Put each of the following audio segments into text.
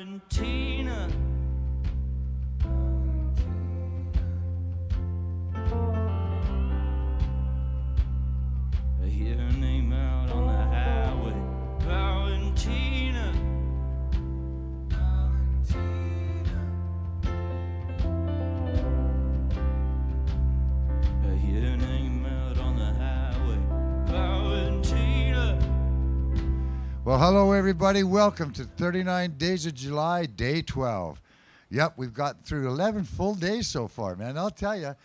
Valentina. I hear her name out on the highway. Valentina. I hear her name out on the highway. Valentina. Well, hello, everybody. Welcome to 39 Days of July, Day 12. Yep, we've got through 11 full days so far, man. I'll tell you,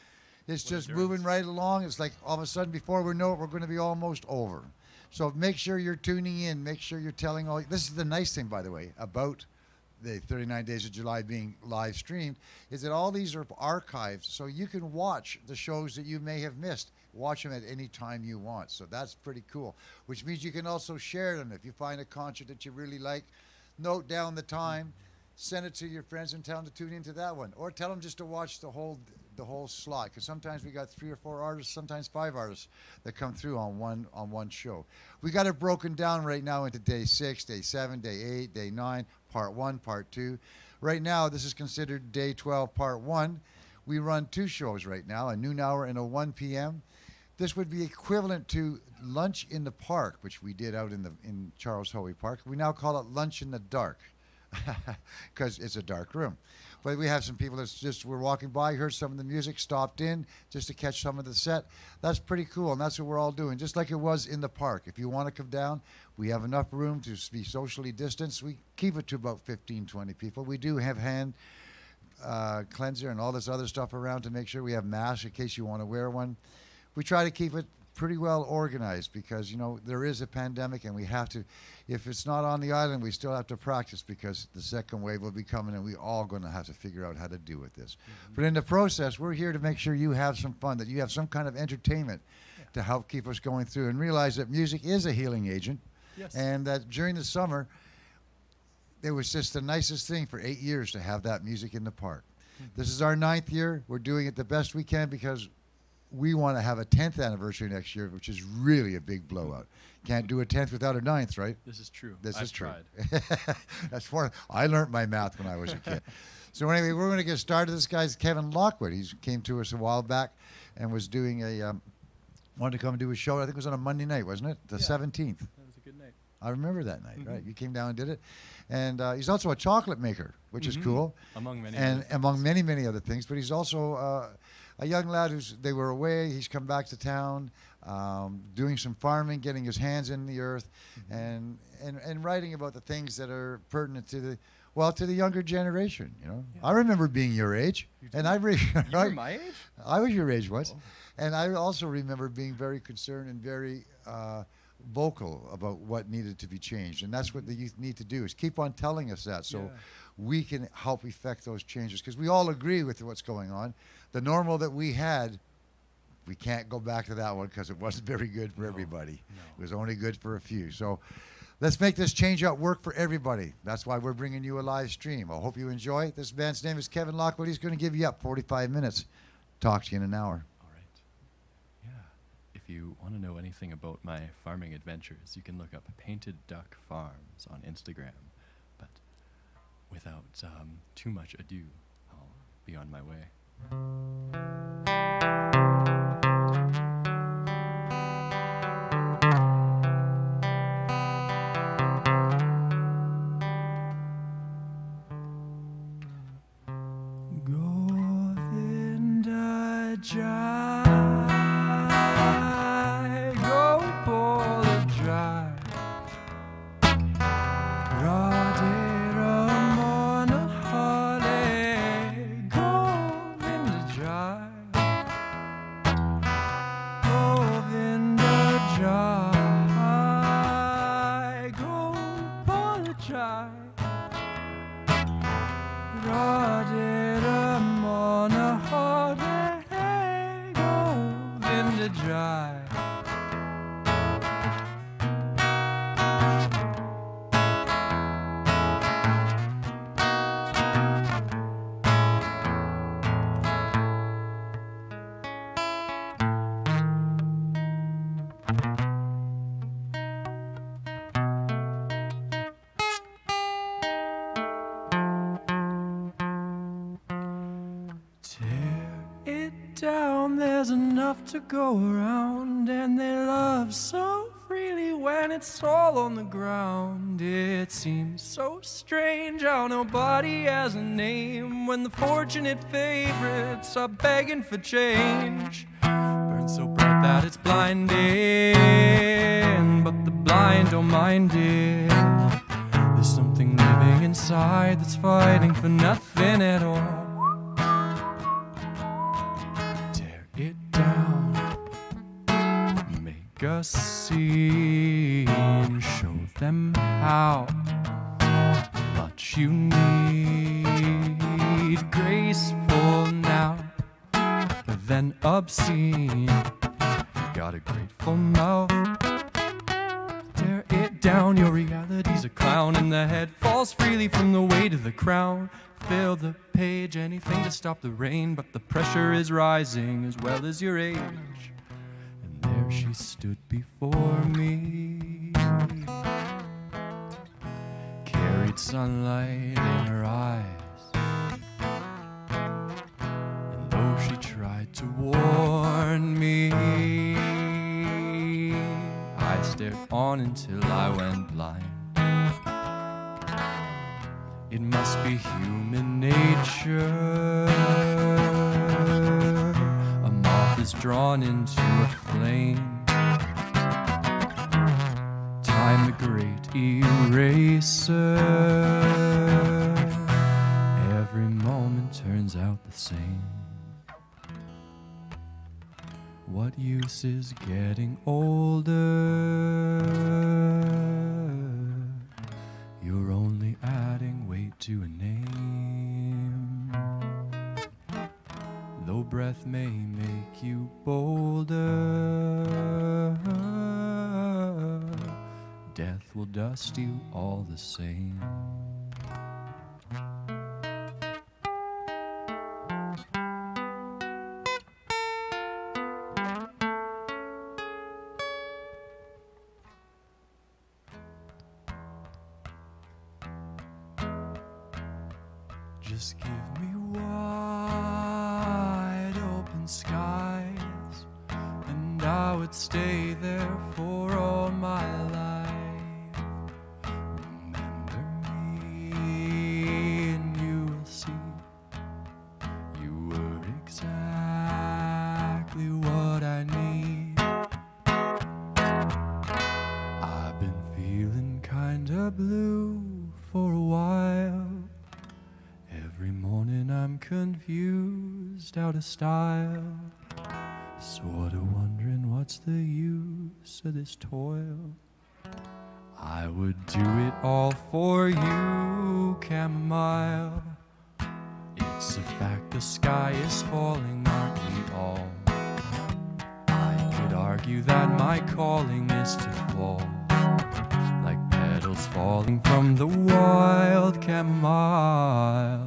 it's just moving right along. It's like all of a sudden, before we know it, we're going to be almost over. So make sure you're tuning in. Make sure you're telling all. This is the nice thing, by the way, about the 39 Days of July being live streamed, is that all these are archived, so you can watch the shows that you may have missed. Watch them at any time you want. So that's pretty cool, which means you can also share them. If you find a concert that you really like, note down the time, send it to your friends and tell them to tune into that one, or tell them just to watch the whole slot, because sometimes we got 3 or 4 artists, sometimes 5 artists that come through on one show. We got it broken down right now into day 6, day 7, day 8, day 9, part 1, part 2. Right now, this is considered day 12, part 1. We run 2 shows right now, a noon hour and a 1 p.m. This would be equivalent to Lunch in the Park, which we did out in Charles Hoey Park. We now call it Lunch in the Dark because it's a dark room. But we have some people that's just were walking by, heard some of the music, stopped in just to catch some of the set. That's pretty cool, and that's what we're all doing, just like it was in the park. If you want to come down, we have enough room to be socially distanced. We keep it to about 15, 20 people. We do have hand cleanser and all this other stuff around to make sure we have masks in case you want to wear one. We try to keep it pretty well organized because, you know, there is a pandemic and we have to, if it's not on the island, we still have to practice because the second wave will be coming and we're all going to have to figure out how to deal with this. Mm-hmm. But in the process, we're here to make sure you have some fun, that you have some kind of entertainment to help keep us going through, and realize that music is a healing agent. Yes. And that during the summer, it was just the nicest thing for 8 years to have that music in the park. Mm-hmm. This is our 9th year. We're doing it the best we can because we want to have a 10th anniversary next year, which is really a big blowout. Can't do a 10th without a 9th, right? This is true. I've tried. That's for. I learned my math when I was a kid. So anyway, we're going to get started. This guy's Kevin Lockwood. He came to us a while back and was doing wanted to come and do a show. I think it was on a Monday night, wasn't it? The 17th. That was a good night. I remember that night, right? You came down and did it. And he's also a chocolate maker, which is cool. Among many many other things. But he's also a young lad they were away. He's come back to town, doing some farming, getting his hands in the earth, and writing about the things that are pertinent to the younger generation. You know, I remember being your age, and you were my age. I was your age once, and I also remember being very concerned and very vocal about what needed to be changed, and that's what the youth need to do, is keep on telling us that, so we can help effect those changes, because we all agree with what's going on. The normal that we had, we can't go back to that one because it wasn't very good for everybody. No. It was only good for a few. So let's make this change out work for everybody. That's why we're bringing you a live stream. I hope you enjoy. This band's name is Kevin Lockwood. He's going to give you up 45 minutes. Talk to you in an hour. All right. Yeah. If you want to know anything about my farming adventures, you can look up Painted Duck Farms on Instagram. But without too much ado, I'll be on my way. Govinda Jai, Gopala Jai, Radhe Ramana Hare, Govinda Jai, Govinda Jai, Gopala Jai, Radhe Ramana Hare, Govinda Jai. down, there's enough to go around, and they love so freely when it's all on the ground. It seems so strange how nobody has a name when the fortunate favorites are begging for change. Burns so bright that it's blinding, but the blind don't mind it. There's something living inside that's fighting for nothing at all. Tear it down, make a scene, show them how much you need. Graceful now, then obscene. Got a grateful mouth. Tear it down, your reality's a clown, and the head falls freely from the weight of the crown. Fill the page, anything to stop the rain, but the pressure is rising as well as your age. And there she stood before me, carried sunlight in her eyes, and though she tried to warn me, I stared on until I went blind. It must be human nature. A moth is drawn into a flame. Time, the great eraser. Every moment turns out the same. What use is getting older? You're only adding weight to a name. Though breath may make you bolder, death will dust you all the same. Just give me wide open skies, and I would stay there for all my life. Remember me and you will see you were exactly what I need. I've been feeling kinda blue for a while. Every morning I'm confused, out of style, sorta wondering what's the use of this toil. I would do it all for you, chamomile. It's a fact the sky is falling, aren't we all? I could argue that my calling is to fall, like petals falling from the wild chamomile.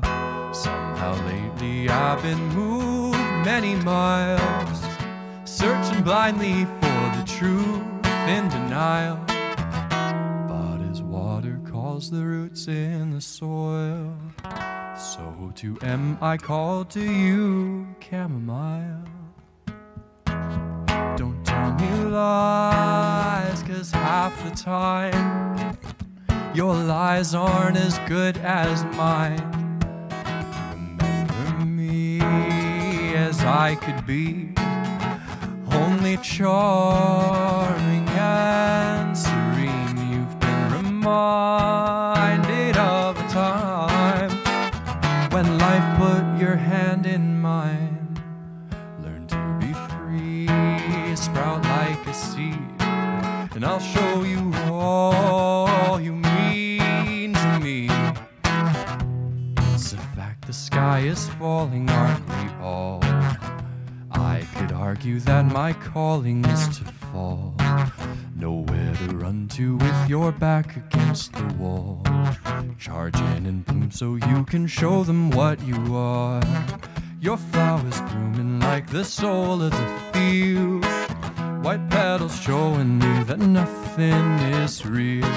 Somehow lately I've been moved many miles, searching blindly for the truth in denial. But as water calls the roots in the soil, so too am I called to you, chamomile. Don't tell me lies, 'cause half the time your lies aren't as good as mine. Remember me as I could be, only charming and serene. You've been reminded of a time when life put your hand in mine. Learn to be free, sprout like a seed, and I'll show you all you mean to me. It's a fact the sky is falling, aren't we all? I could argue that my calling is to fall, nowhere to run to with your back against the wall. Charge in and bloom so you can show them what you are. Your flowers blooming like the soul of the field, white petals showing me that nothing is real.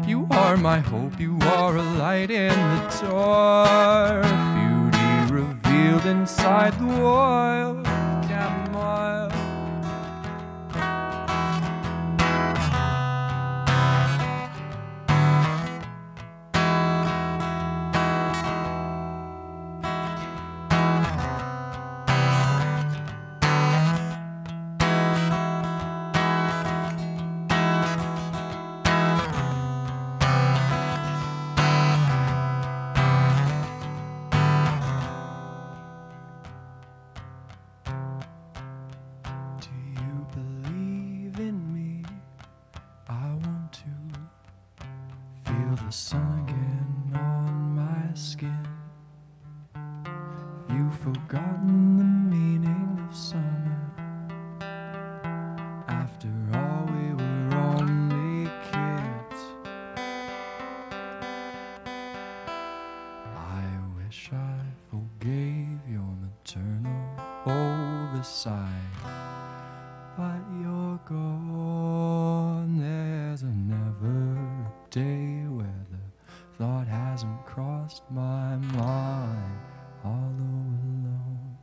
You are my hope, you are a light in the dark, beauty revealed inside the wild. the sun again on my skin. You've forgotten the meaning of summer. After all, we were only kids. I wish I forgave your maternal oversight, but you're gone. There's never a day where the thought hasn't crossed my mind. All alone,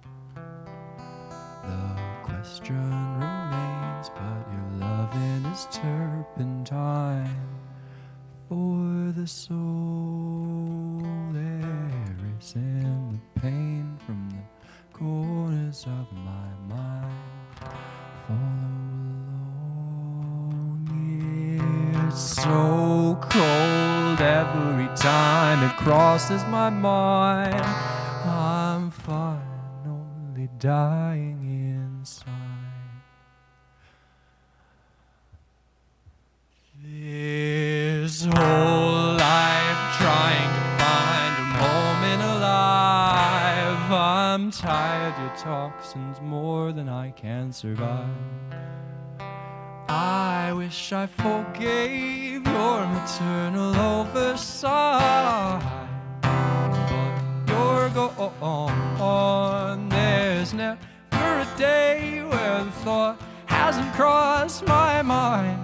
the question remains, but your loving is turpentine for the soul. There is in the pain from the corners of my mind. Follow along, it's so cold every time it crosses my mind. I'm fine, only dying inside. This whole life trying to find a moment alive. I'm tired, your toxins more than I can survive. I wish I forgave your maternal oversight, but you're gone. There's never a day where the thought hasn't crossed my mind.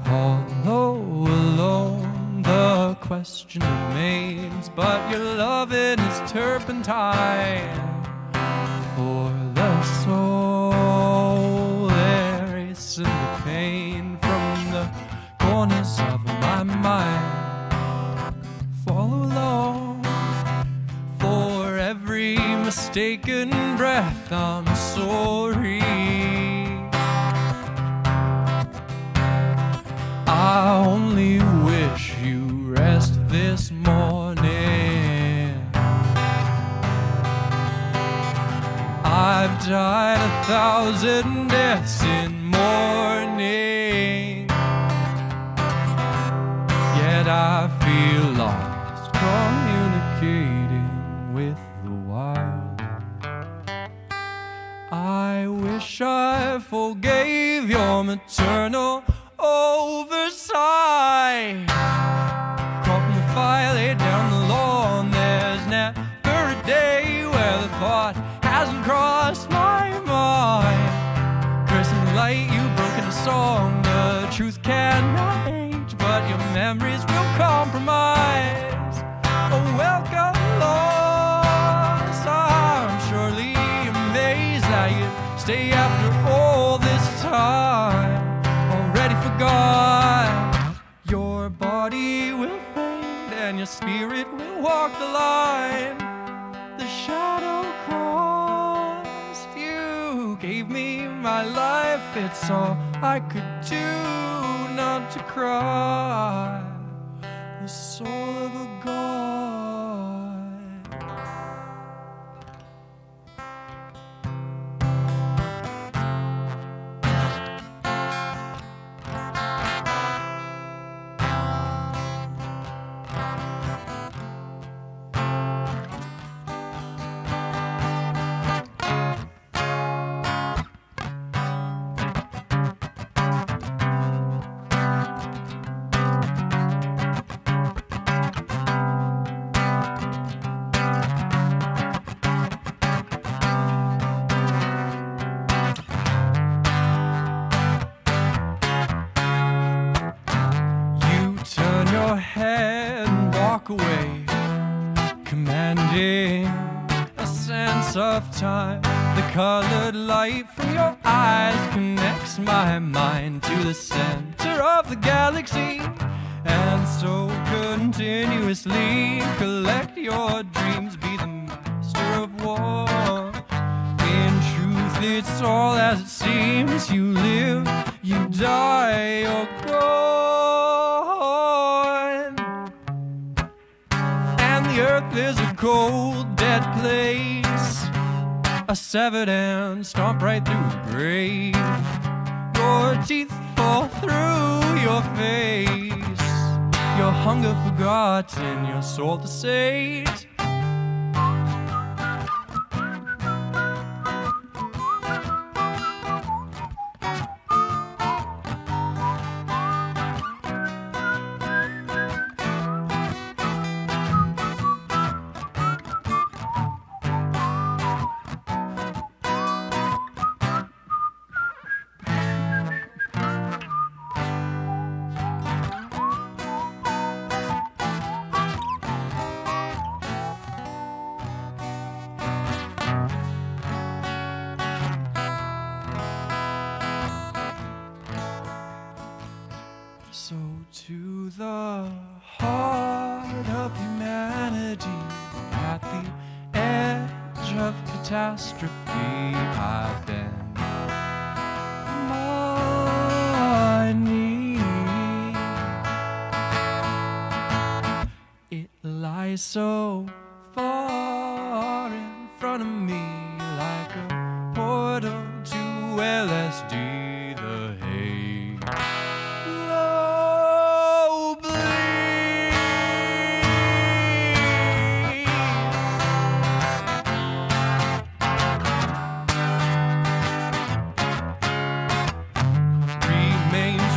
Although alone, the question remains, but your loving is turpentine for the soul. There is in the pain from the corners of my mind. Follow along. For every mistaken breath, I'm sorry. I only wish you rest this morning. I've died 1,000 deaths in mourning, yet I feel lost communicating with the wild. I wish I forgave your maternal oversight. Crawl from the fire, lay down the lawn. There's never a day where the thought hasn't crossed my mind. Cursing the light, you broke into song. The truth cannot age, but your memories will compromise. Oh, welcome, lost. I'm surely amazed that you stay after all this time. Already forgot. Your body will fade and your spirit will walk the line. The shadow crossed. You gave me my life. It's all I could do not to cry. The soul of a god. Away, commanding a sense of time. The colored light from your eyes connects my mind to the center of the galaxy, and so continuously collect your dreams, be the master of war. In truth, it's all as it seems. You live, you die, you're gone. The earth is a cold, dead place, a severed hand stomped right through the grave. Your teeth fall through your face. your hunger forgotten, your soul to sate. So to the heart of humanity, at the edge of catastrophe, I've been my knee. It lies so far in front of me, like a portal to LSD, the haze.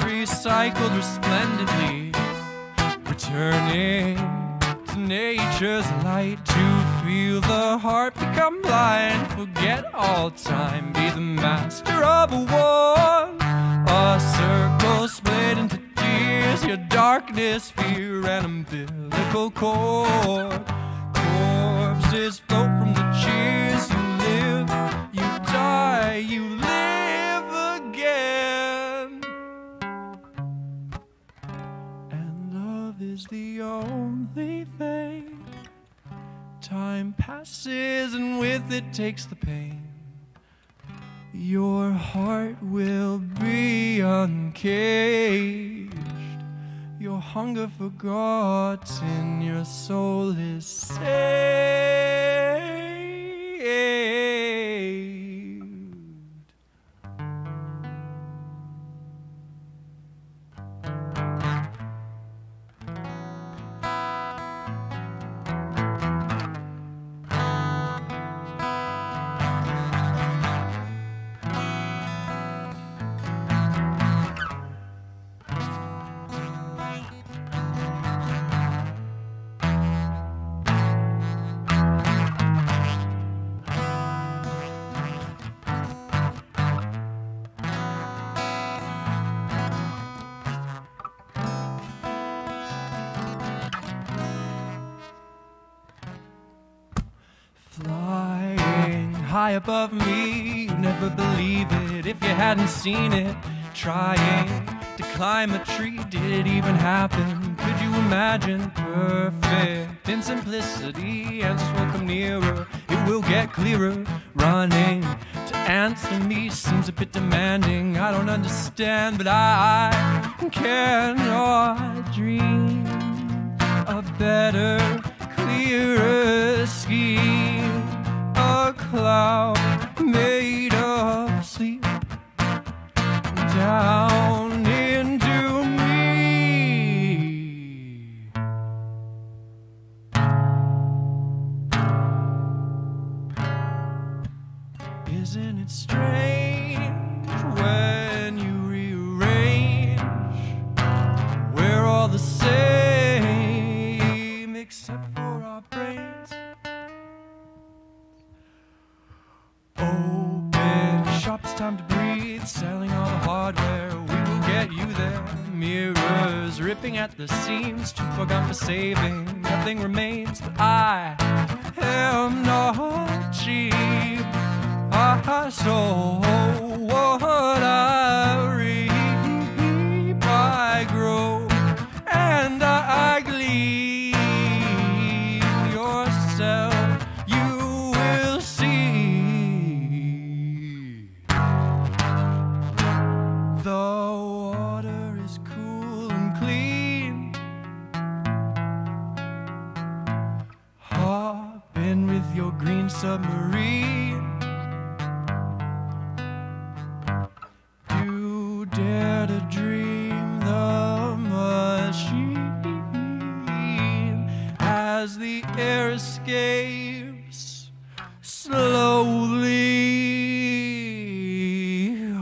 Recycled resplendently, returning to nature's light, to feel the heart become blind, forget all time, be the master of a one. A circle split into tears, your darkness, fear, and umbilical cord. Corpses float from the cheers. You live, you die, you live again. Is the only thing. Time passes and with it takes the pain. Your heart will be uncaged, your hunger forgotten, your soul is saved. Flying high above me, you'd never believe it if you hadn't seen it. Trying to climb a tree, did it even happen? Could you imagine? Perfect in simplicity, answers will come nearer, it will get clearer. Running to answer me seems a bit demanding. I don't understand, but I cannot dream a better, clearer scheme. A cloud made of sleep down into me. Isn't it strange when you rearrange? We're all the same except for our brains. Open shop, it's time to breathe. Selling all the hardware, we will get you there. Mirrors ripping at the seams, too far gone for saving. Nothing remains, but I am not cheap. I sow what I reap, I grow and I glean. Yourself, you will see. The water is cool and clean. Hop in with your green submarine. Dare to dream the machine. escapes slowly.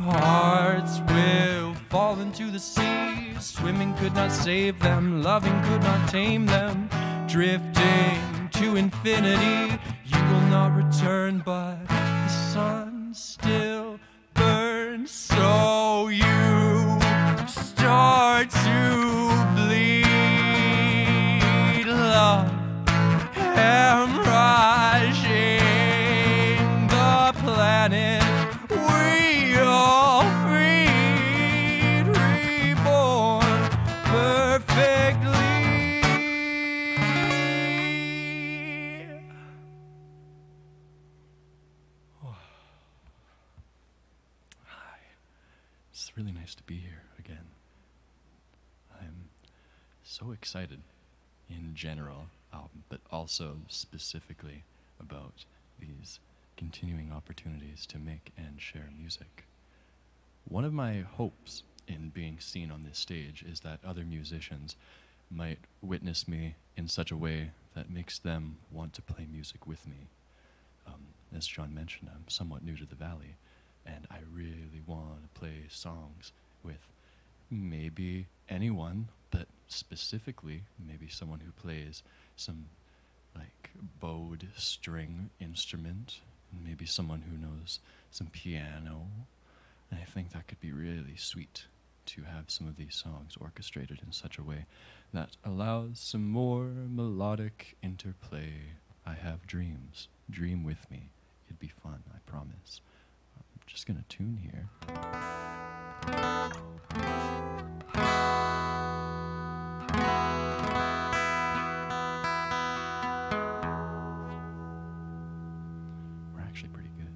Hearts will fall into the sea. Swimming could not save them, loving could not tame them. Drifting to infinity, you will not return, but the sun still burns. So you start to bleed. Love hemorrhaging the planet. We all freed, reborn perfectly. It's really nice to be here again. I'm so excited in general, but also specifically about these continuing opportunities to make and share music. One of my hopes in being seen on this stage is that other musicians might witness me in such a way that makes them want to play music with me. As John mentioned, I'm somewhat new to the Valley, and I really want to play songs with maybe anyone, but specifically maybe someone who plays some like bowed string instrument, maybe someone who knows some piano. And I think that could be really sweet to have some of these songs orchestrated in such a way that allows some more melodic interplay. I have dreams. Dream with me. It'd be fun, I promise. I'm just gonna tune here. We're actually pretty good.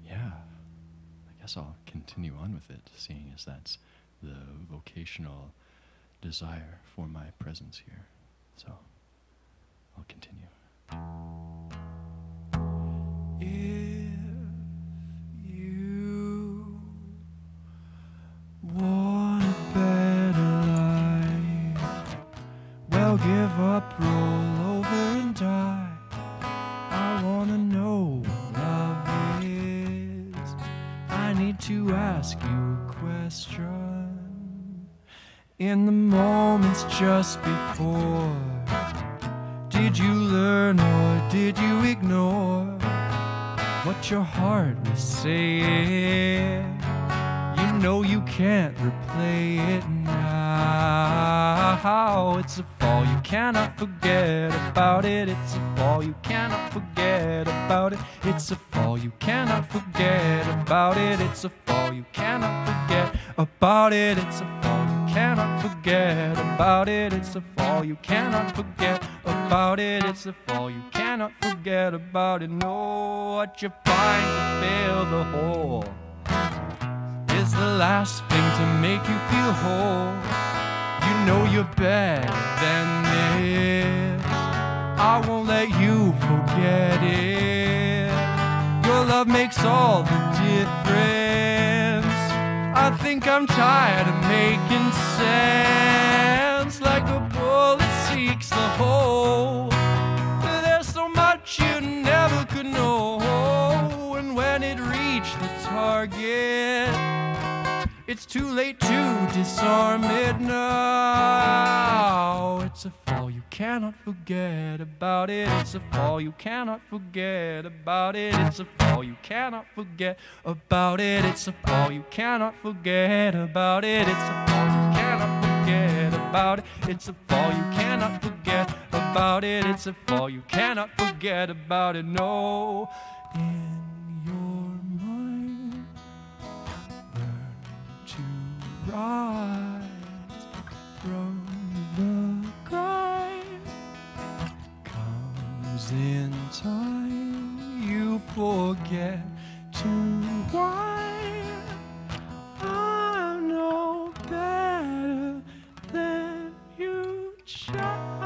Yeah, I guess I'll continue on with it, seeing as that's the vocational desire for my presence here. So, I'll continue. If you want a better life, well, give up, roll over and die. I wanna know what love is. I need to ask you a question. In the moments just before, did you learn or did you ignore what your heart was saying? You know you can't replay it now. It's a fall you cannot forget about it. It's a fall you cannot forget about it. It's a fall you cannot forget about it. It's a fall you cannot forget about it. It's a fall you cannot forget about it. It's a fall you cannot forget about it. It's a fall you cannot forget about it. No, what you find to fill the hole is the last thing to make you feel whole. You know you're better than this. I won't let you forget it. Your love makes all the difference. I think I'm tired of making sense, like a bullet seeks the hole. There's so much you never could know, and when it reached the target, it's too late to disarm it now. It's a fall you cannot forget about it. It's a fall you cannot forget about it. It's a fall you cannot forget about it. It's a fall you cannot forget about it. It's a fall you cannot forget about it. It's a fall you cannot forget about it. It's a fall you cannot forget about it. No, in your mind, learn to rise from the grind. Comes in time, you forget to whine. I'm no better than you, child.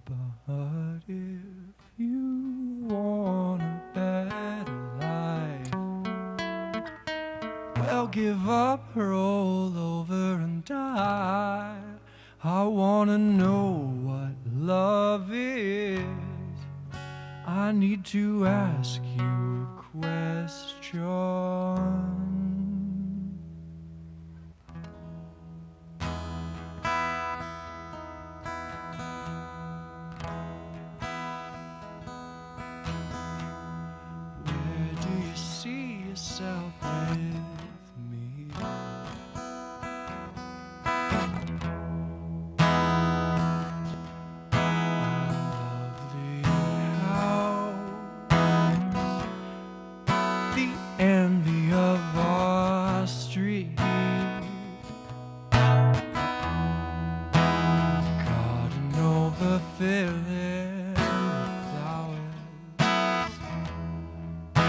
But if you want a better life, well, give up, roll over and die. I wanna know what love is. I need to ask you a question. Where do you see yourself with me? The envy of our street, garden overfilling flowers. You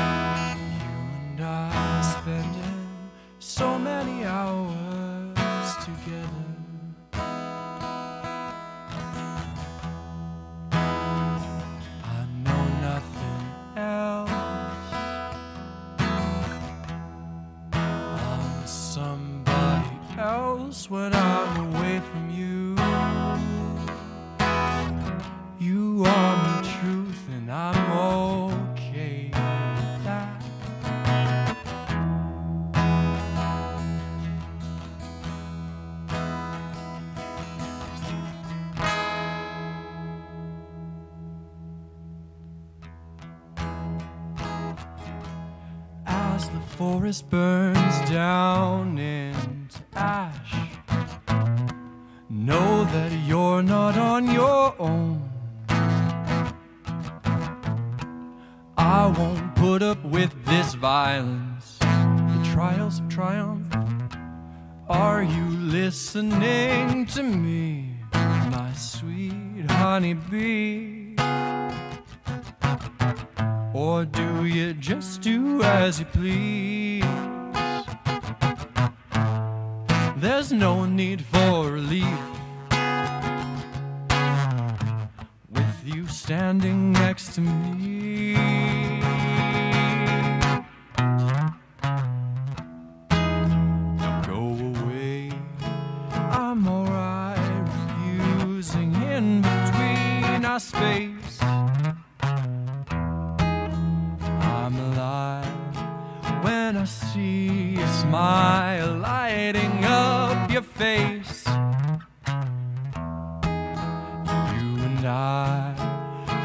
and I spending so many hours together. I know nothing else. Somebody else when I'm away from you. You are my truth and I'm okay with that. As the forest burns down into ash, know that you're not on your own. I won't put up with this violence, the trials of triumph. Are you listening to me, my sweet honeybee? Or do you just do as you please? There's no need for relief with you standing next to me. Don't go away, I'm alright refusing in between our space. I'm alive when I see a smile lighting up your face. You and I,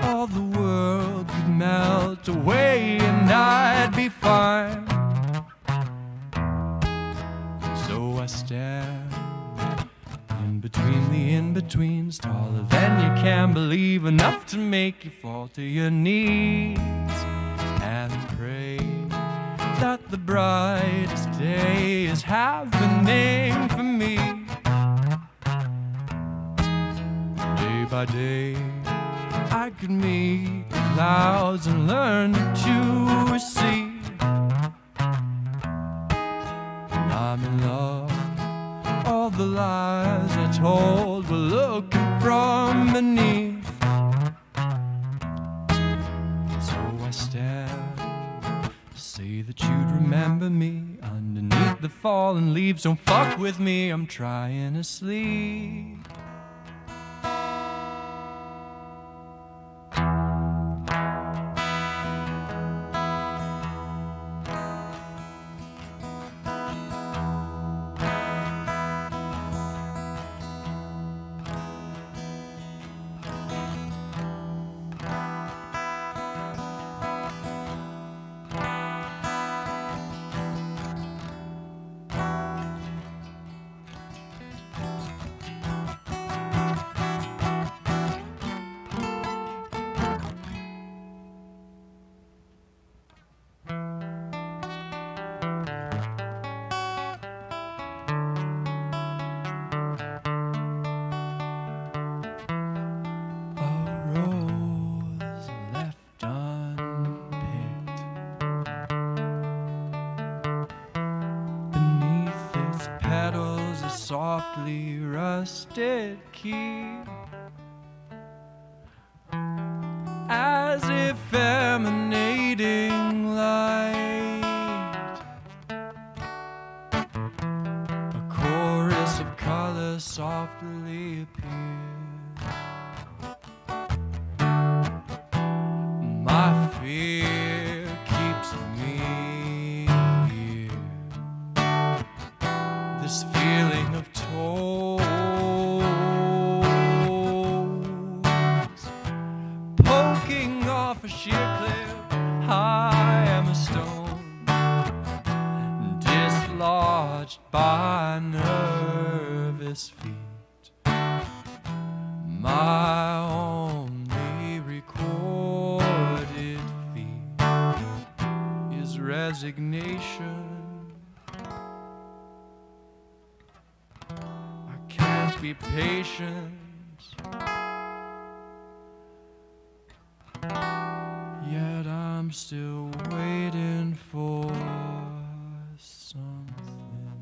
all the world could melt away and I'd be fine. So I stand in between the in-betweens, taller than you can believe, enough to make you fall to your knees and pray that the brightest day is happening for me. Day by day, I could meet the clouds and learn to receive. And I'm in love, all the lies I told were looking from beneath. So I stand, say that you'd remember me underneath the fallen leaves. Don't fuck with me, I'm trying to sleep. Softly rusted key, as if emanating light. A chorus of color softly fear keeps me here. This feeling of toes poking off a sheer cliff. I am a stone dislodged by nervous feet. My only recorded feat is resignation. I can't be patient, yet I'm still waiting for something else.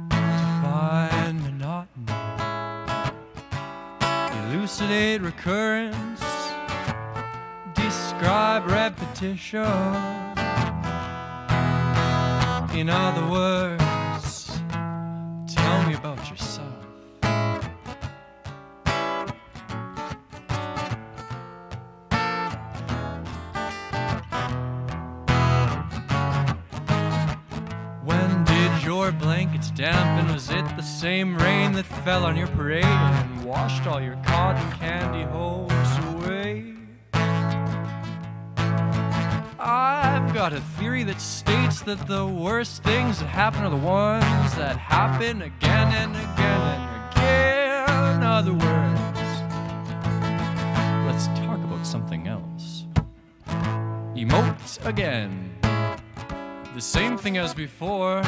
Define monotony, elucidate recurrence, describe repetition. In other words, tell me about yourself. When did your blankets dampen? Was it the same rain that fell on your parade and washed all your cotton candy hopes away? I've got a theory that states that the worst things that happen are the ones that happen again and again and again. In other words, let's talk about something else. Emote again. The same thing as before.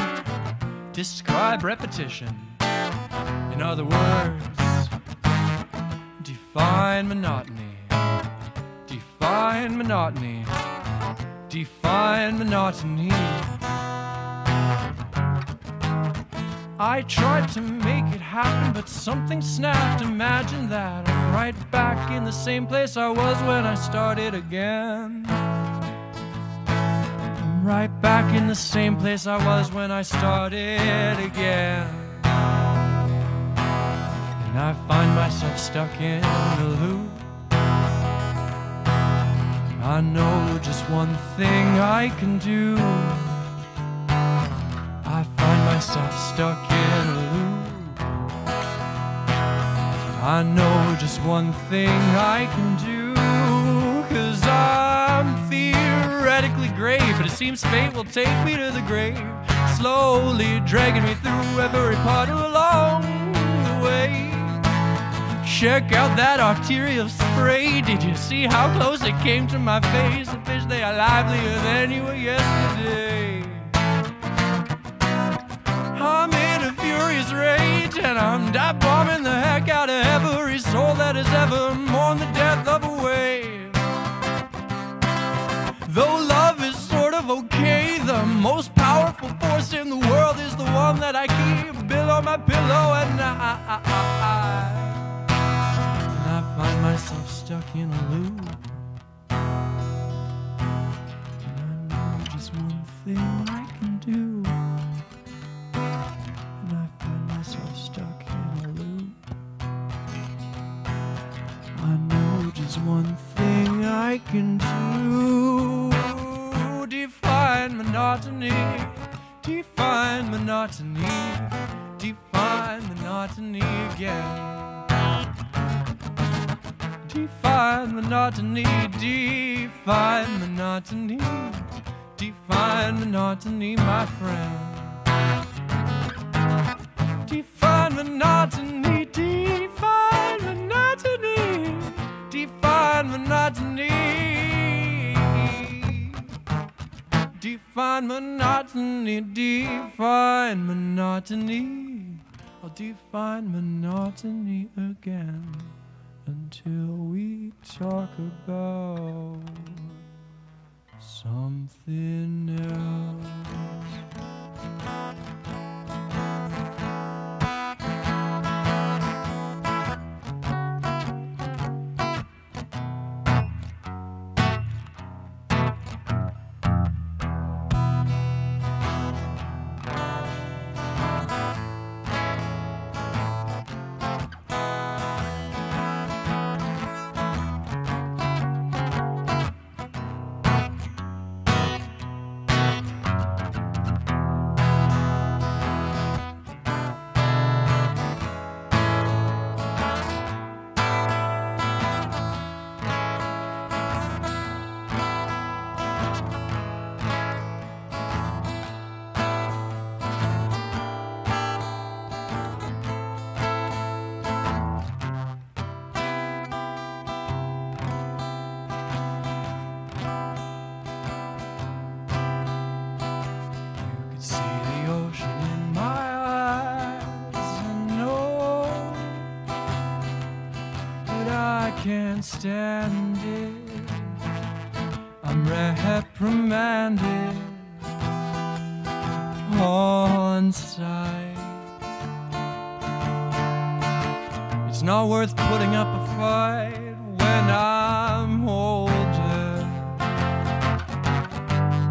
Describe repetition. In other words, define monotony. Define monotony. Define monotony. I tried to make it happen, but something snapped. Imagine that I'm right back in the same place I was when I started again. I'm right back in the same place I was when I started again. And I find myself stuck in a loop. I know just one thing I can do. I find myself stuck in a loop. I know just one thing I can do. 'Cause I'm theoretically great, but it seems fate will take me to the grave, slowly dragging me through every puddle along the way. Check out that arterial spray. Did you see how close it came to my face? The fish, they are livelier than you were yesterday. I'm in a furious rage, and I'm dive bombing the heck out of every soul that has ever mourned the death of a wave. Though love is sort of okay, the most powerful force in the world is the one that I keep below my pillow at night. And I find myself stuck in a loop. And I know just one thing I can do. And I find myself stuck in a loop. I know just one thing I can do. Define monotony. Define monotony. Define monotony again. Define monotony. Define monotony. Define monotony, my friend. Define monotony. Define monotony. Define monotony. Define monotony. Define monotony. Oh, define monotony again until we talk about something else. Can't stand it. I'm reprimanded on sight. It's not worth putting up a fight when I'm older.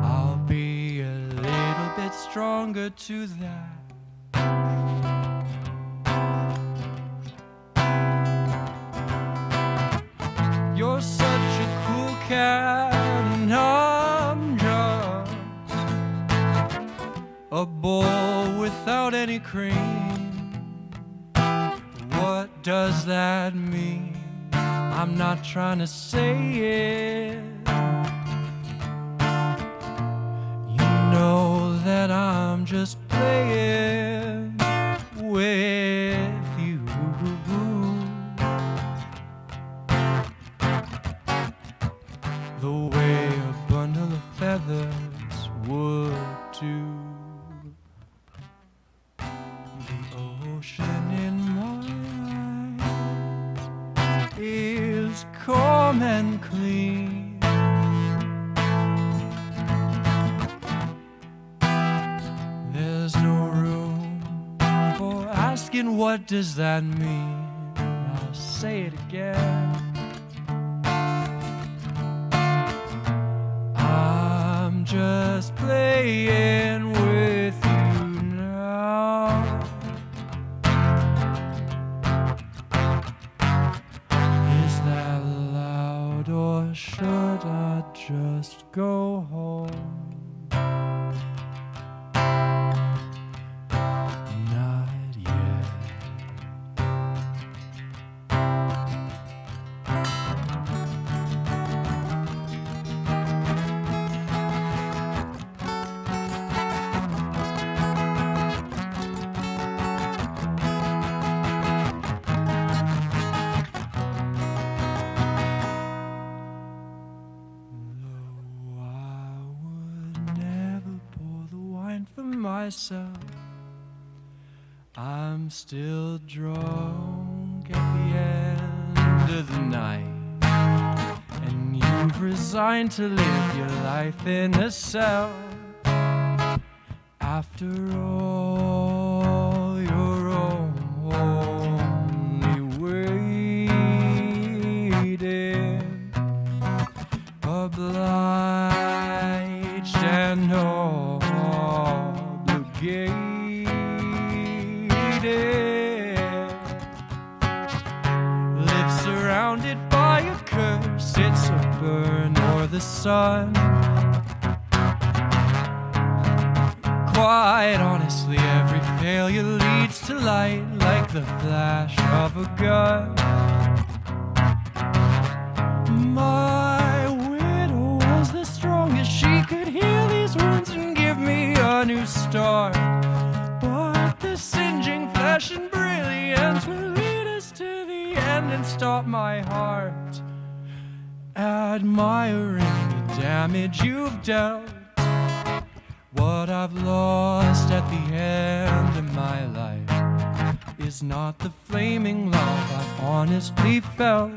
I'll be a little bit stronger to that. You're such a cool cat, and I'm just a bowl without any cream. What does that mean? I'm not trying to say it. You know that I'm just playing with you. The way a bundle of feathers would do. The ocean in my eyes is calm and clean. There's no room for asking what does that mean. I'll say it again. Just playing with you now. Is that loud, or should I just go home? Not yet. Myself, I'm still drunk at the end of the night, and you've resigned to live your life in a cell. After all, you're only waiting, obliged and live surrounded by a curse. It's a burn or the sun. Quite honestly, every failure leads to light, like the flash of a gun. My widow was the strongest. She could heal these wounds and give me a new start. But the singeing flesh and brilliance will lead us to the end and stop my heart. Admiring the damage you've dealt, what I've lost at the end of my life is not the flaming love I've honestly felt,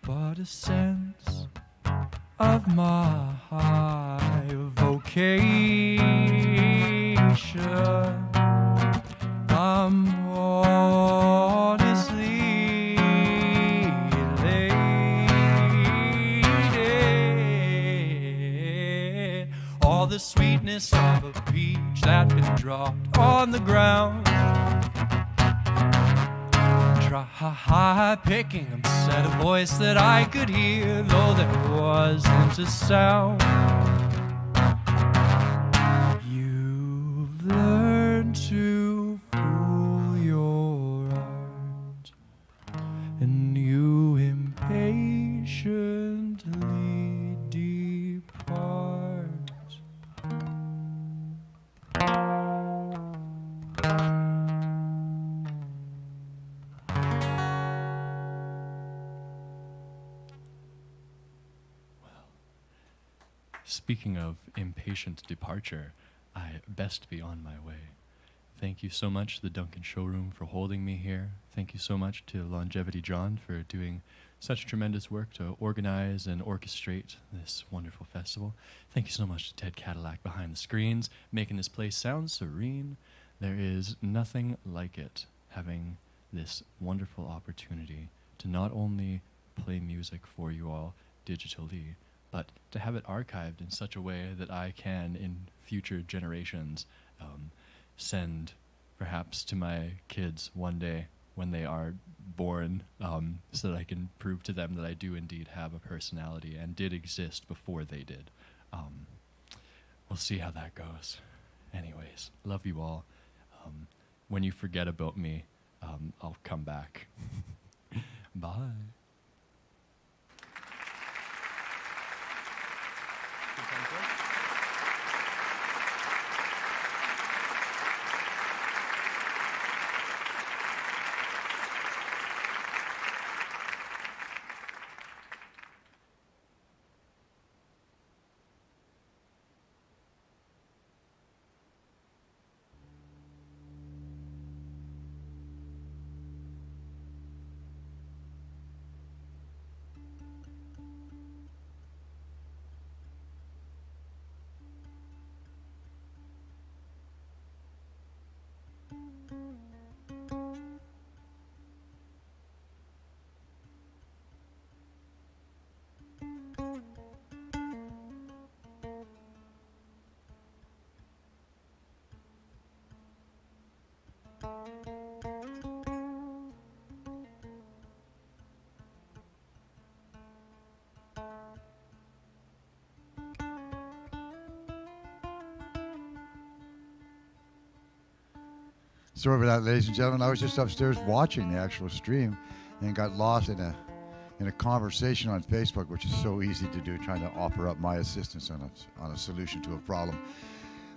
but a sense of my vocation. I'm honestly elated. All the sweetness of a peach that been dropped on the ground. Try picking up, said a voice that I could hear, though there wasn't a sound. You've learned to fool your heart, and you impatiently depart. Speaking of impatient departure, I best be on my way. Thank you so much to the Duncan Showroom for holding me here. Thank you so much to Longevity John for doing such tremendous work to organize and orchestrate this wonderful festival. Thank you so much to Ted Cadillac behind the screens, making this place sound serene. There is nothing like it, having this wonderful opportunity to not only play music for you all digitally, but to have it archived in such a way that I can, in future generations, send perhaps to my kids one day when they are born, so that I can prove to them that I do indeed have a personality and did exist before they did. We'll see how that goes. Anyways, love you all. When you forget about me, I'll come back. Bye. Sorry for that, ladies and gentlemen. I was just upstairs watching the actual stream and got lost in a conversation on Facebook, which is so easy to do, trying to offer up my assistance on a solution to a problem.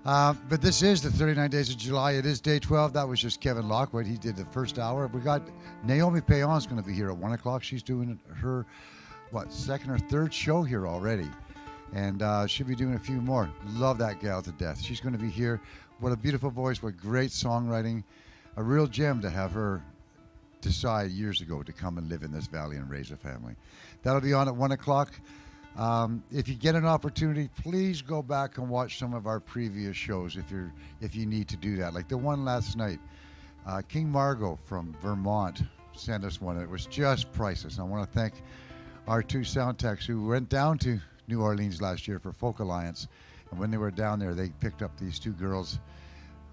But this is the 39 Days of July. It is day 12. That was just Kevin Lockwood. He did the first hour. We got Naomi Payon's going to be here at 1 o'clock. She's doing her, second or third show here already. And she'll be doing a few more. Love that gal to death. She's going to be here. What a beautiful voice. What great songwriting. A real gem to have her decide years ago to come and live in this valley and raise a family. That'll be on at 1 o'clock. If you get an opportunity, please go back and watch some of our previous shows if you need to do that. Like the one last night, King Margot from Vermont sent us one. It was just priceless. I want to thank our two sound techs who went down to New Orleans last year for Folk Alliance. And when they were down there, they picked up these two girls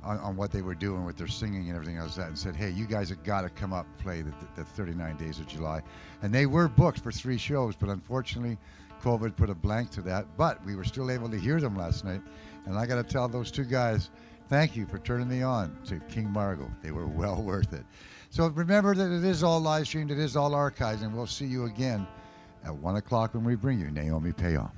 on what they were doing with their singing and everything else, and said, hey, you guys have got to come up and play the 39 Days of July. And they were booked for 3 shows, but unfortunately, COVID put a blank to that. But we were still able to hear them last night. And I got to tell those two guys, thank you for turning me on to King Margot. They were well worth it. So remember that it is all live streamed, it is all archived, and we'll see you again at 1 o'clock when we bring you Naomi Payon.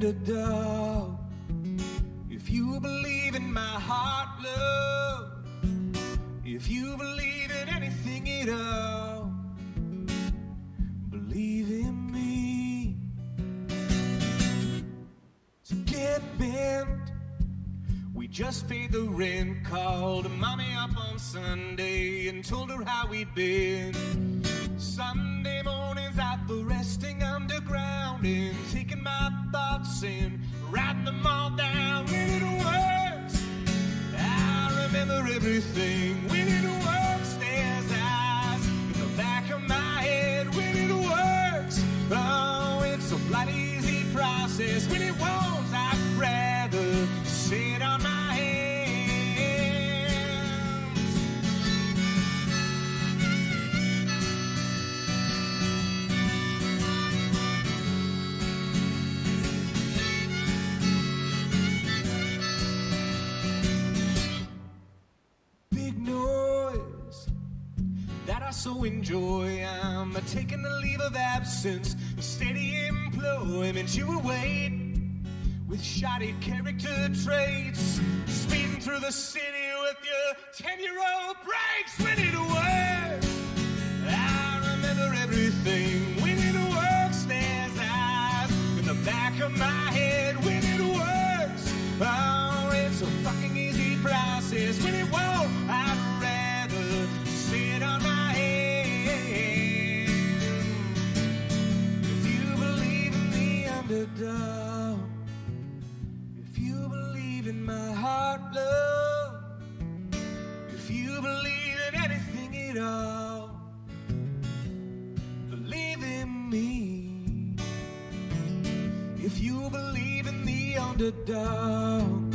underdog. If you believe in my heart, love, if you believe in anything at all, believe in me. So get bent. We just paid the rent, called mommy up on Sunday and told her how we'd been. Sunday mornings out for resting underground and taking my thoughts and writing them all down. When it works, I remember everything. When it works, there's eyes in the back of my head. When it works, oh, it's a bloody easy process. When it won't, I'd rather sit on my hands. Big noise that I so enjoy. I'm taking a leave of absence, steady employment. You await with shoddy character traits, speeding through the city with your 10-year-old brakes. When it works, I remember everything. When it works, there's eyes in the back of my head. When it works, oh, it's a fucking easy process. When it won't, I'd rather sit on my hands. If you believe in the underdog, if you believe in my heart, love, if you believe in anything at all, believe in me. If you believe in the underdog,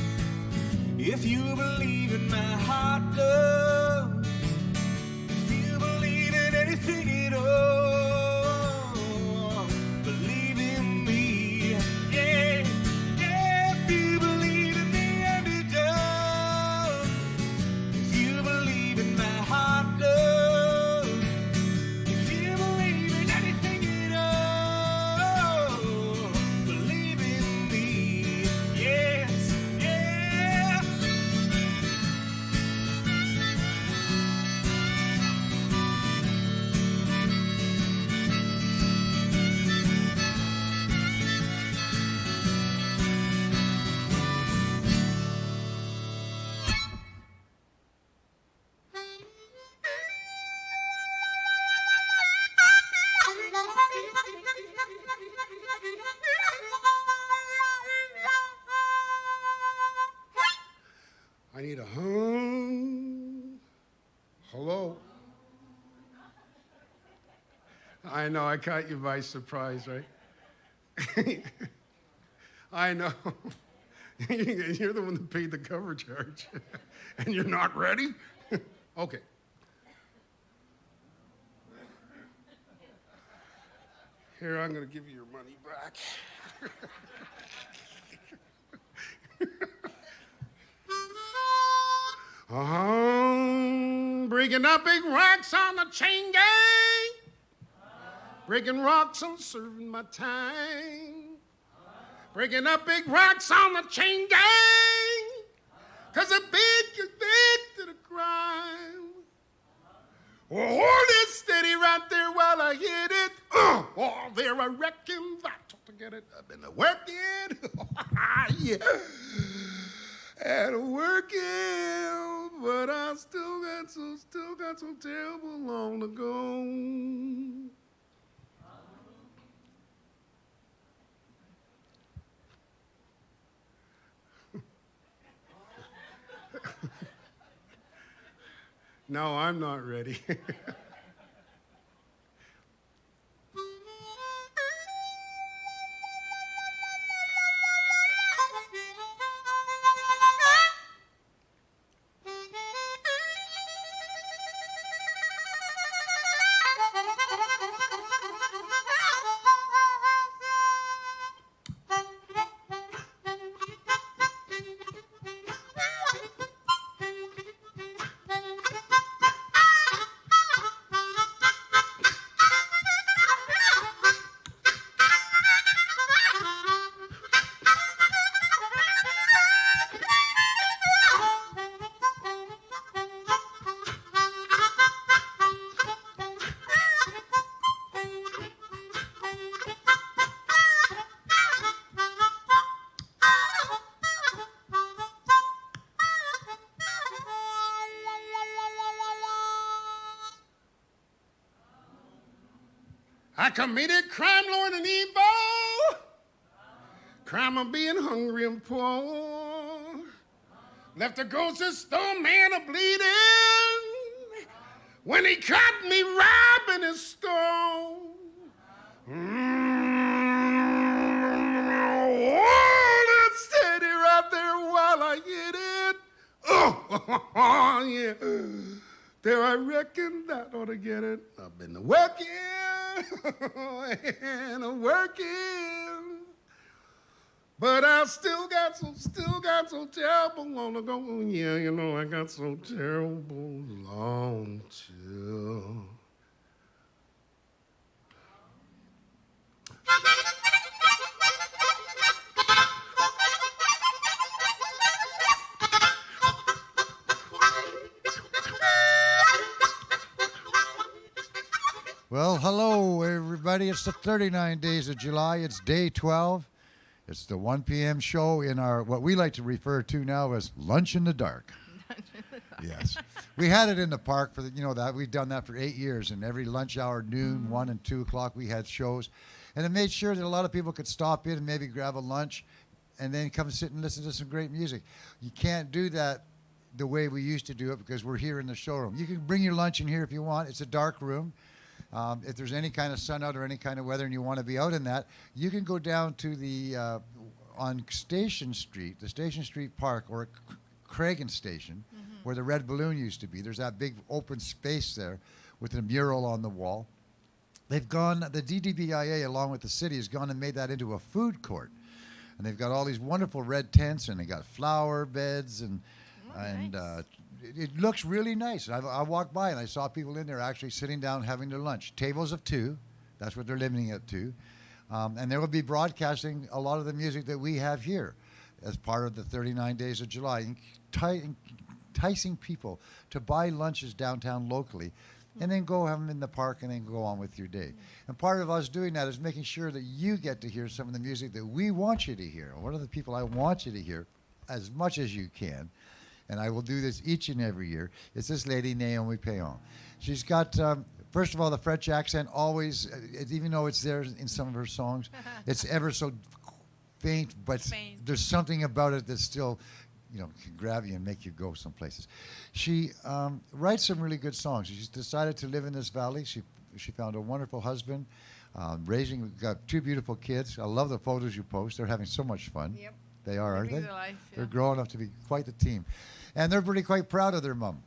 if you believe in my heart, love, if you believe in anything at all, believe in me. Yeah. If you believe in the underdog, if you believe in my heart, love, if you believe in anything at all, believe in me. Yes, yeah. I need a hum. Hello? I know, I caught you by surprise, right? I know. You're the one that paid the cover charge. And you're not ready? Okay. Here, I'm going to give you your money back. Breaking up big rocks on the chain gang. Breaking rocks and serving my time. Breaking up big rocks on the chain gang. 'Cause a big convicted of crime. Well, hold it steady right there while I hit it. Oh, there I reckon that to get it. I've been working. Yeah. And working, but I still got some terrible long to go. No, I'm not ready. I committed crime, Lord, and evil. Crime of being hungry and poor. Left a grocery store man a bleeding when he caught me robbing his store. Hold it steady right there while I hit it. Oh, yeah. There, I reckon that ought to get it. I've been working and working, but I still got so terrible long to go. Yeah, you know, I got so terrible long to. Well, hello, everybody. It's the 39 days of July. It's day 12. It's the 1 p.m. show in our, what we like to refer to now as Lunch in the Dark. Yes. We had it in the park for, that. We've done that for 8 years. And every lunch hour, noon, 1 and 2 o'clock, we had shows. And it made sure that a lot of people could stop in and maybe grab a lunch and then come sit and listen to some great music. You can't do that the way we used to do it because we're here in the showroom. You can bring your lunch in here if you want. It's a dark room. If there's any kind of sun out or any kind of weather and you want to be out in that, you can go down to the, on Station Street, the Station Street Park, or Craigan Station, where the Red Balloon used to be. There's that big open space there with a mural on the wall. They've gone, the DDBIA along with the city has gone and made that into a food court. And they've got all these wonderful red tents and they got flower beds and nice. It looks really nice. I walked by and I saw people in there actually sitting down having their lunch. Tables of 2. That's what they're limiting it to. And they will be broadcasting a lot of the music that we have here as part of the 39 days of July, enticing people to buy lunches downtown locally and then go have them in the park and then go on with your day. And part of us doing that is making sure that you get to hear some of the music that we want you to hear. One of the people I want you to hear as much as you can, and I will do this each and every year, is this lady, Naomi Payon. She's got, first of all, the French accent always, even though it's there in some of her songs, it's ever so faint, but there's something about it that still, can grab you and make you go some places. She writes some really good songs. She's decided to live in this valley. She found a wonderful husband, got 2 beautiful kids. I love the photos you post. They're having so much fun. Yep. They are, aren't they? Living the life, yeah. They're growing up to be quite the team. And they're really quite proud of their mom.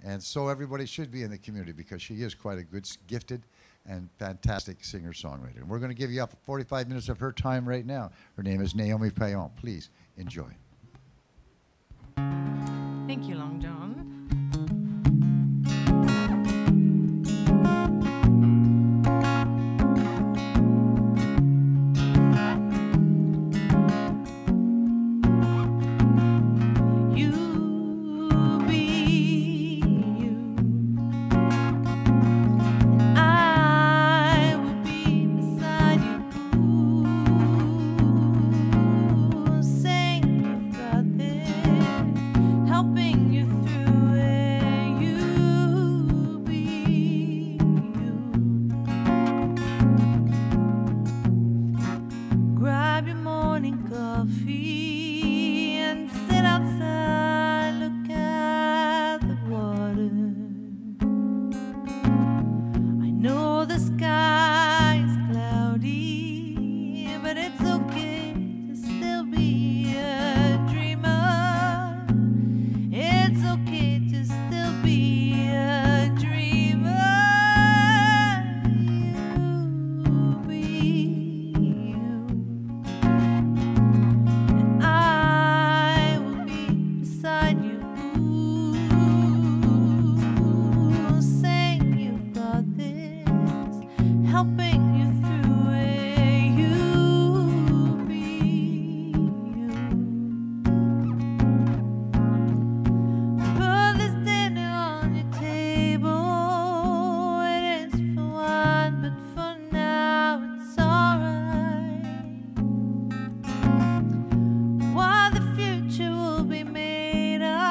And so everybody should be in the community because she is quite a good, gifted, and fantastic singer-songwriter. And we're going to give you up 45 minutes of her time right now. Her name is Naomi Payon. Please enjoy. Thank you, Long John. Made up.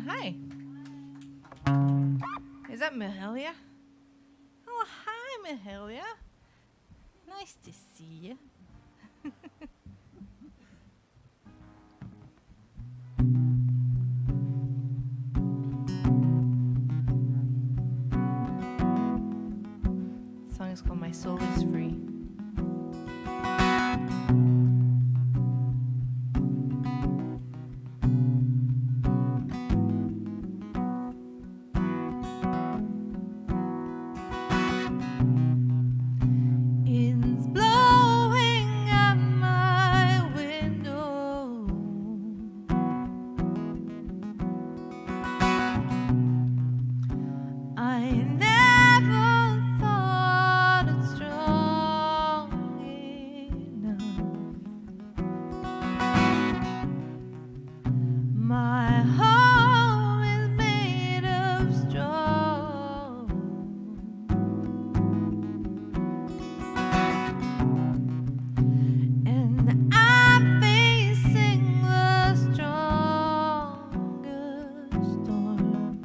John. Hi. Is that Mahalia? Oh, hi, Mahalia. Nice to see you. The song is called My Soul is Free. It's blowing at my window. I never thought it strong enough. My home is made of straw. And I'm facing the strongest storm.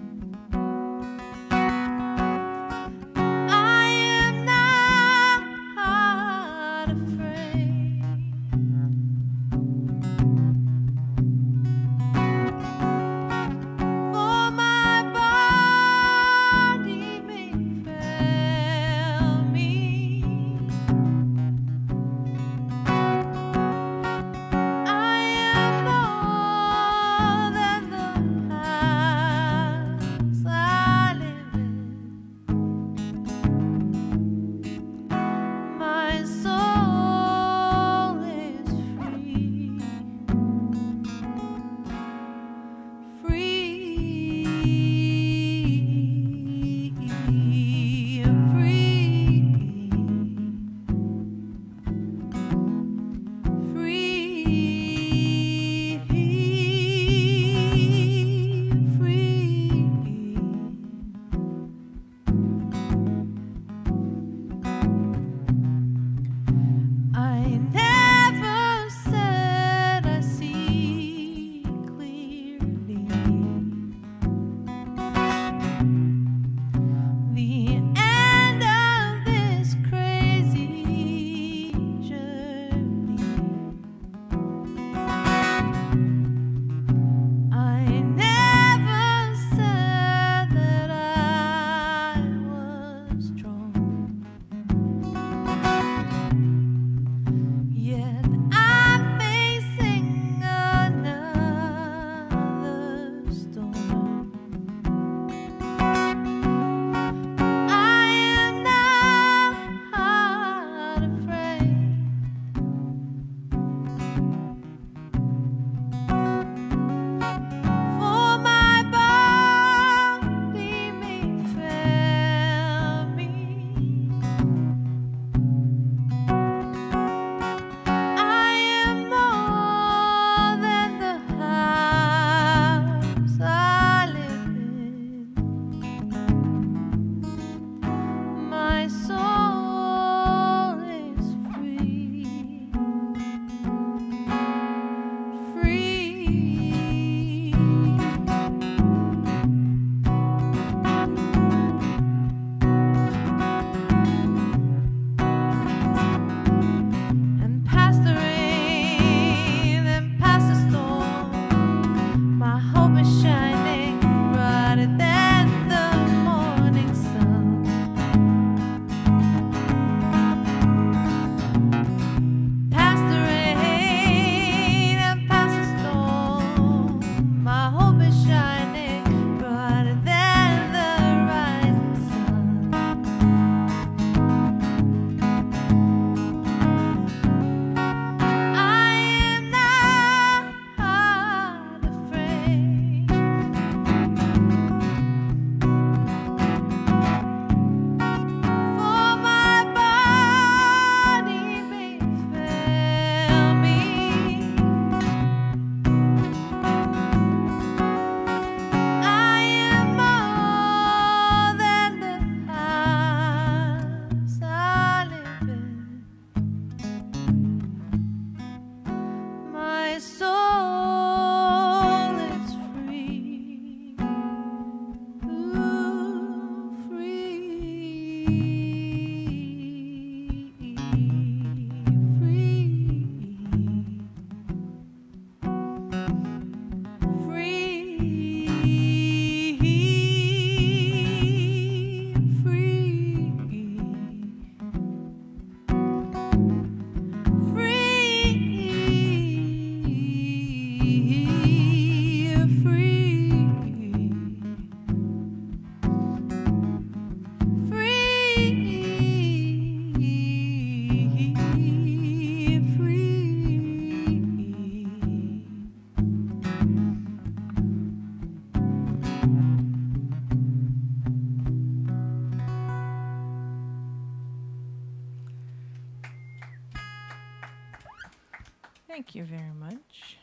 Thank you very much.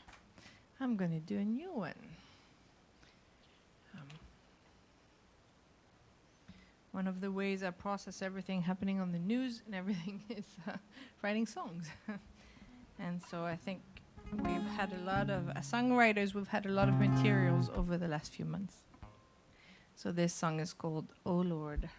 I'm going to do a new one. One of the ways I process everything happening on the news and everything is writing songs. And so I think we've had a lot of, as songwriters, we've had a lot of materials over the last few months. So this song is called Oh Lord.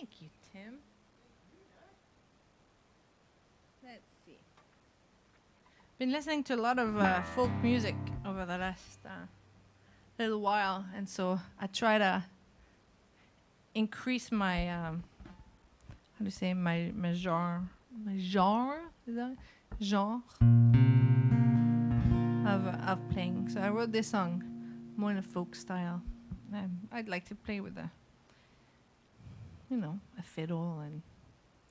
Thank you, Tim. Let's see. Been listening to a lot of folk music over the last little while, and so I try to increase my how do you say my genre is that genre of playing. So I wrote this song more in a folk style. I'd like to play with a fiddle and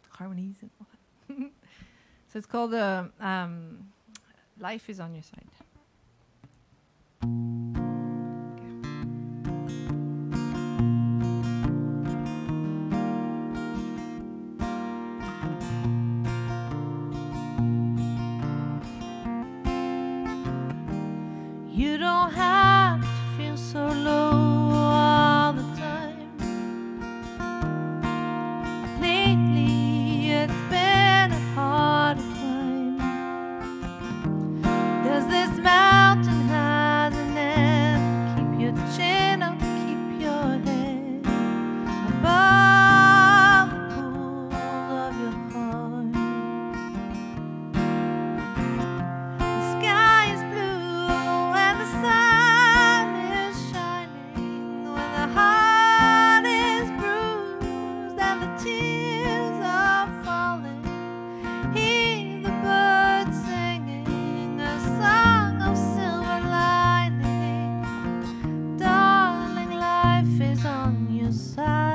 harmonies and all that. So it's called Life is on Your Side. You don't have to feel so low all the time. Lately it's been a hard climb. There's this mountain has an end. Keep your chin up, keep your head above the pools of your heart. The sky is blue and the sun is shining. When the heart is bruised and the tears are falling, hear the birds singing a song of silver lining. Darling, life is on your side.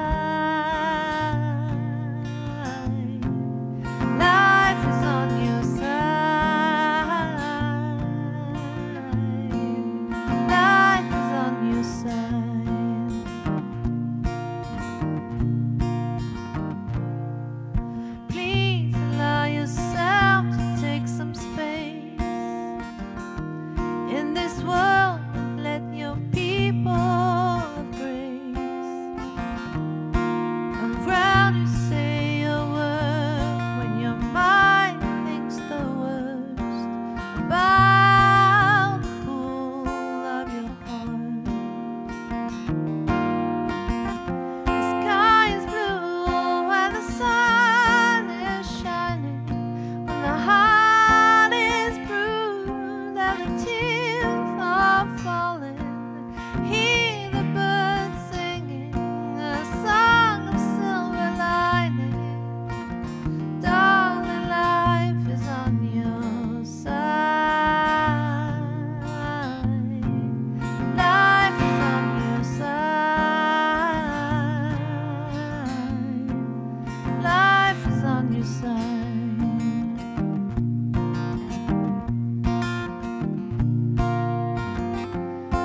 Life is on your side. Life is on your side. Please allow yourself to take some space in this world. Let your people of grace around you say your worth when your mind thinks the worst about the pool of your heart. The sky is blue and the sun is shining. When the heart is bruised and the tears are falling, hear the birds singing a song of silver lining. Darling, life is on your side. Life is on your side. Life is on your side.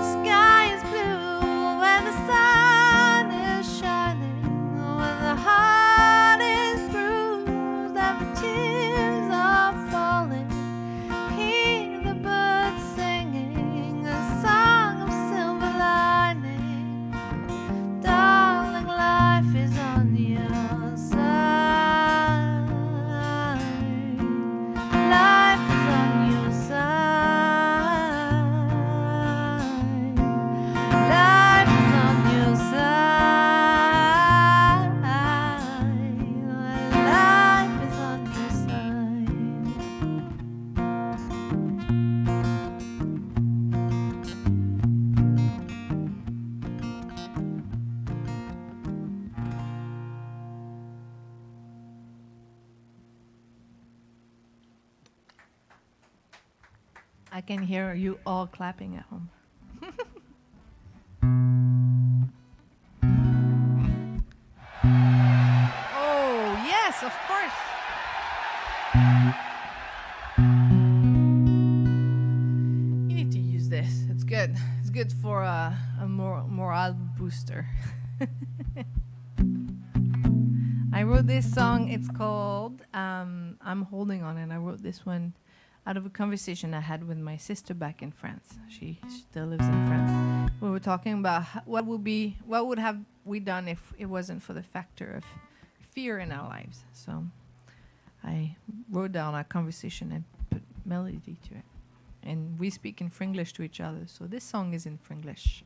Sky is blue and the sun is shining. When the heart is bruised and the tears are falling, hear the birds singing a song of silver lining. Darling, life is on your side. Life is on your side. Life is on your side. Life is on your side. I can hear you all clapping at home. Oh, yes, of course. You need to use this. It's good. It's good for a morale booster. I wrote this song. It's called I'm Holding On, and I wrote this one out of a conversation I had with my sister back in France. She still lives in France. We were talking about what would have we done if it wasn't for the factor of fear in our lives. So I wrote down our conversation and put melody to it. And we speak in Fringlish to each other. So this song is in Fringlish.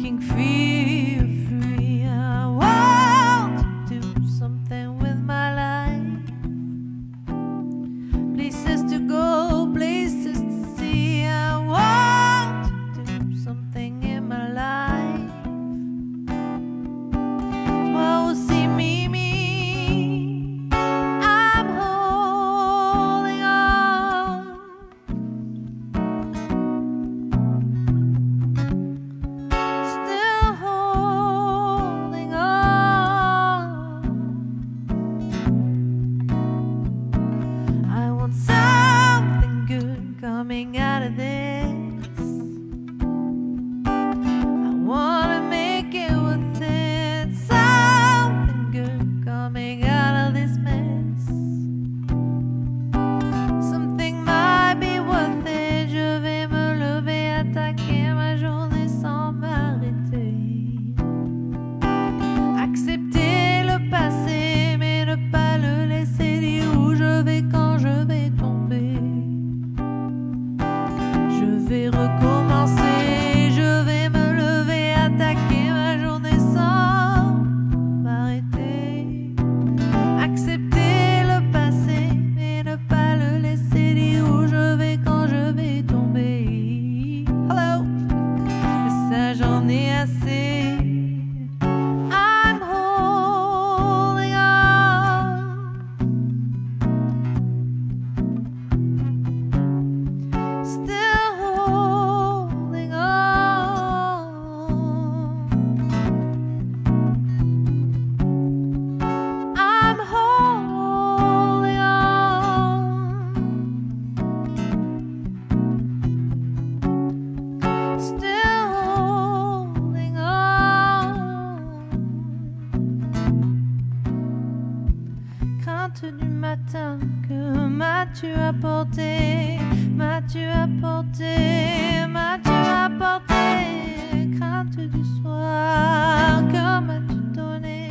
breaking free, free. I want to do something with my life. Places to go, places to see. I want to do something in my life. Oh, see me, I'm holding on. Still holding on. I want something good coming out of this. I wanna make it worth it. Something good coming out of this mess. Something might be worth it. Je vais me lever, attaquer ma journée sans m'arrêter. Accepter le passé, mais ne pas le laisser dire où je vais quand je vais tomber. Je vais recommencer, je vais me lever, attaquer ma journée sans m'arrêter. Accepter le passé, mais ne pas le laisser dire où je vais quand je vais tomber. Hello, ça j'en ai assez. I'm holding on. Still holding on. I'm holding on. Still holding on. Crainte du matin, que m'as-tu apporté? M'as-tu apporté? M'as-tu apporté? Crainte du soir, que m'as-tu donné?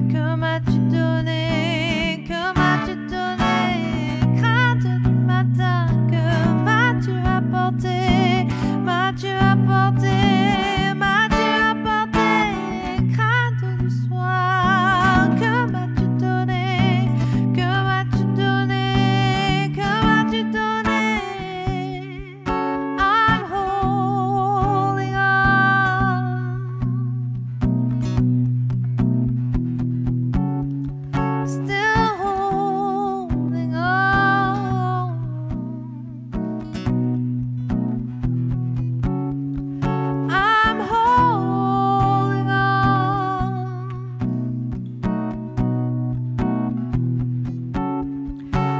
Que m'as-tu donné? Que m'as-tu donné? Crainte du matin, que m'as-tu apporté? M'as-tu apporté? M'as-tu apporté? Crainte du soir, que m'as-tu donné? Que m'as-tu donné? Que m'as-tu donné? I'm holding on. Still holding on. I'm holding on.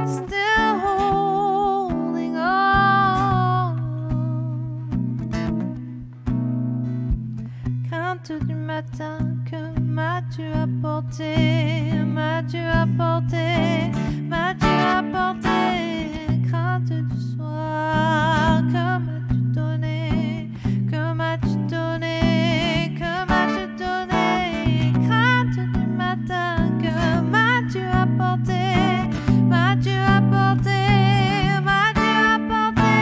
Still holding on. Crainte du matin, que m'as-tu apporté? M'as-tu apporté? M'as-tu apporté? Crainte du soir, que m'as-tu donné? Que m'as-tu donné? Que m'as-tu donné? Crainte du matin, que m'as-tu apporté? M'as-tu apporté? M'as-tu apporté?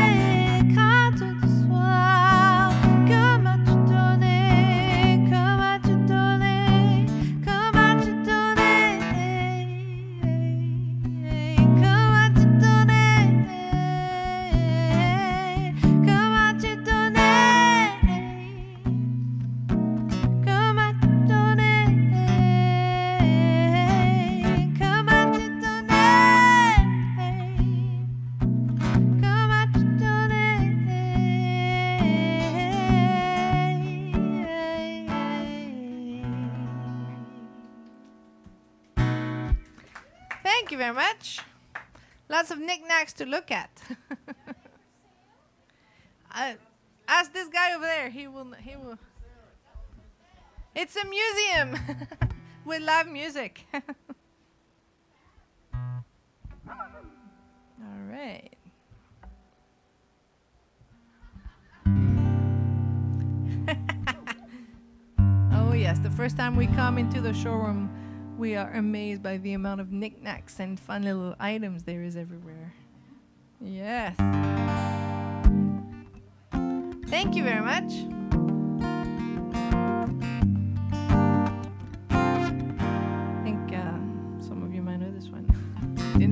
Crainte du soir, que m'as-tu donné? Que m'as-tu donné? Que m'as-tu donné? Que m'as-tu donné? Que m'as-tu donné? Que m'as-tu donné? Que m'as-tu donné? Que m'as-tu donné? Thank you very much. Lots of knickknacks to look at. Ask this guy over there. He will. It's a museum with live music. All right. Oh yes, the first time we come into the showroom, we are amazed by the amount of knickknacks and fun little items there is everywhere. Yes. Thank you very much.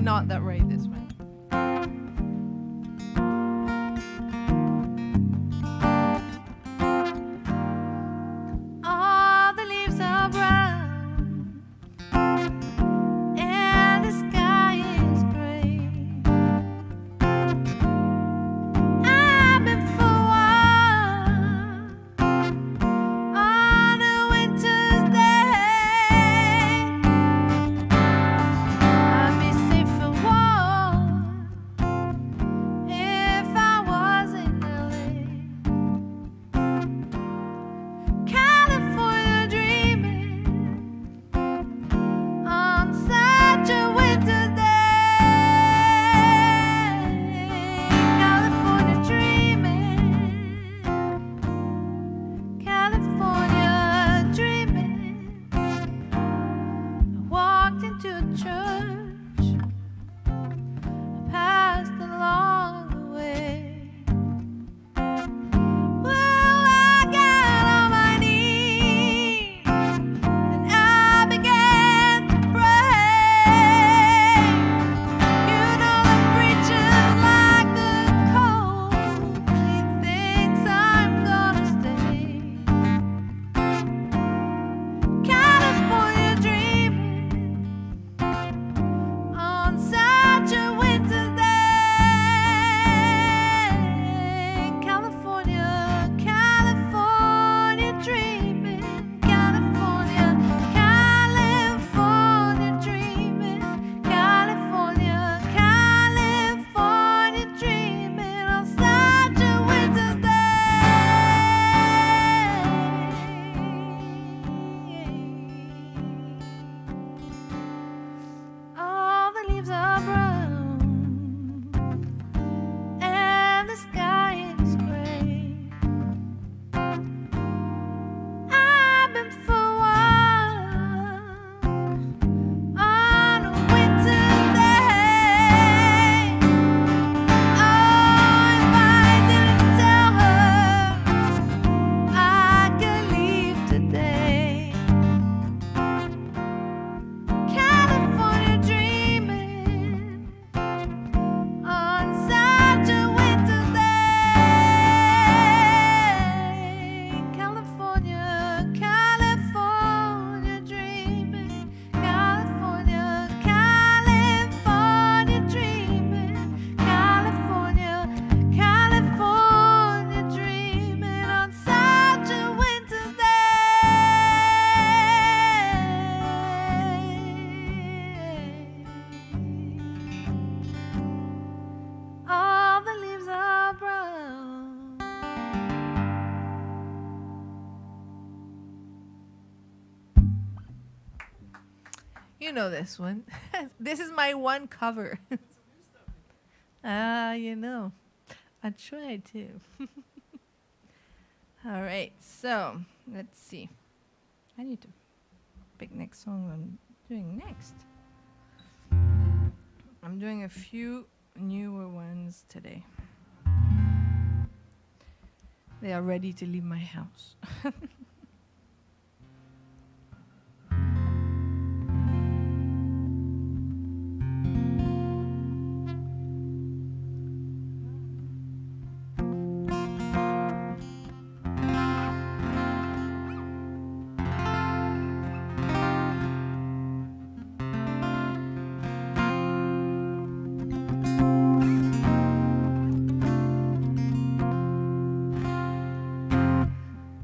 not that right this one. All the leaves are brown and the sky is gray. I've been for a while on a winter's day. I'd be safe and warm if I was in LA. California dreaming on such a winter's day. California dreaming, California dreaming. I walked into a church, I passed along the way. Well, I got on my knees and I began to pray. You know the preacher's like the cold, he thinks I'm gonna stay. California dreaming on such a winter's day. California, California dreaming. California, California dreaming. California, California dreaming on such a winter's day. All the leaves are brown and the sky is gray. I've been for a while on a winter's day. Oh, if I didn't tell her I could leave today. California dreaming on such a winter's day. California, California dreaming. California, California dreaming. California, California dreaming on such a winter's day. All the leaves are brown. You know this one. This is my one cover. You know. I tried to. All right, so let's see. I need to pick next song I'm doing next. I'm doing a few newer ones today. They are ready to leave my house.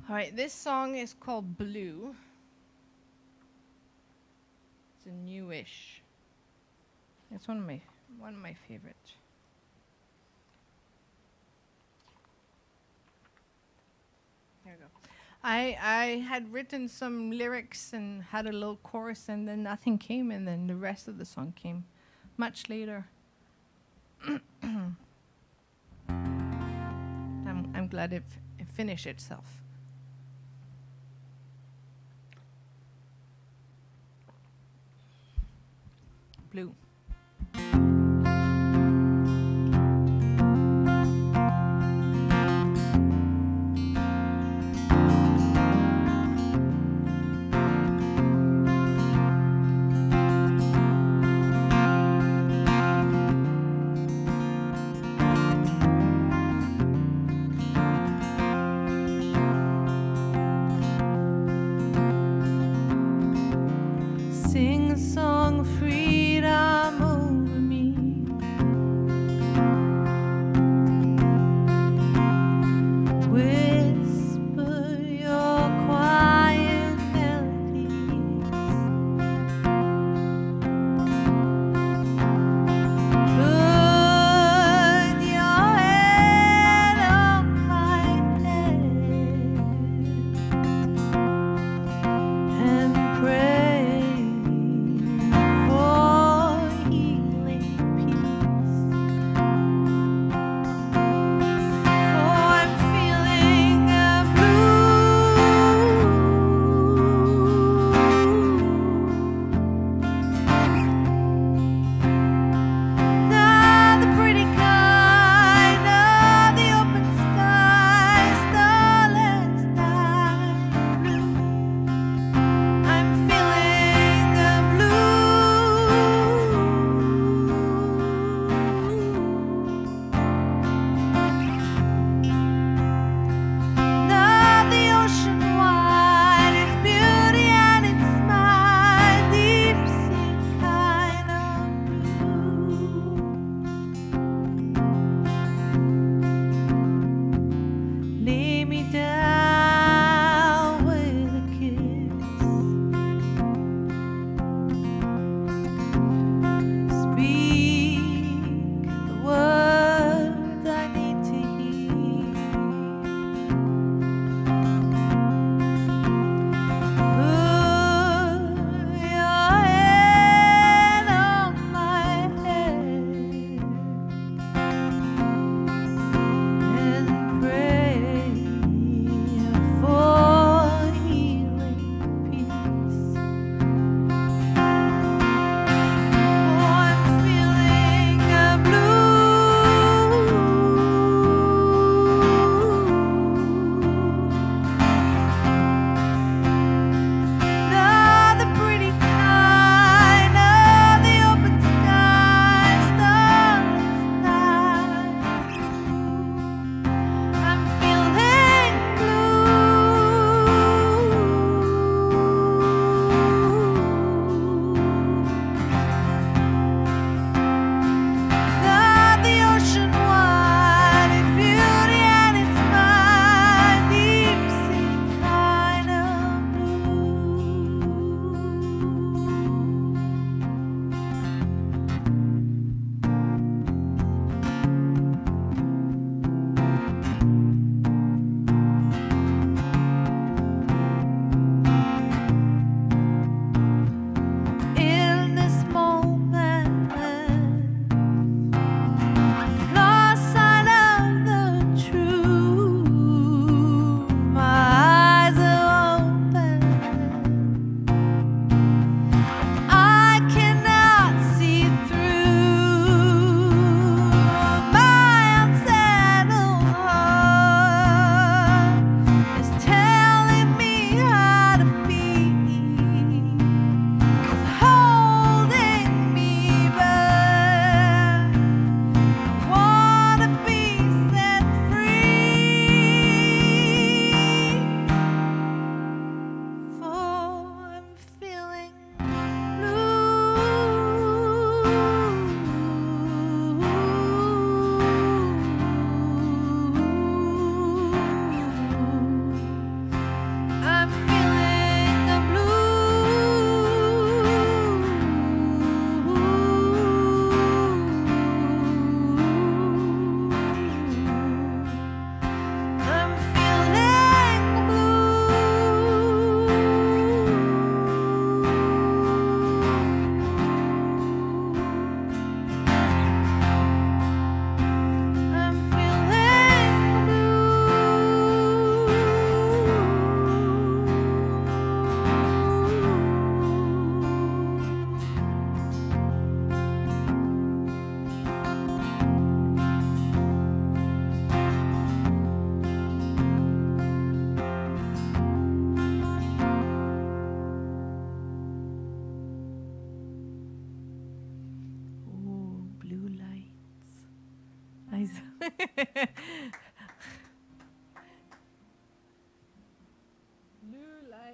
All right, this song is called Blue. It's a newish. It's one of my favorites. There we go. I had written some lyrics and had a little chorus, and then nothing came, and then the rest of the song came much later. I'm glad it finished itself. Blue.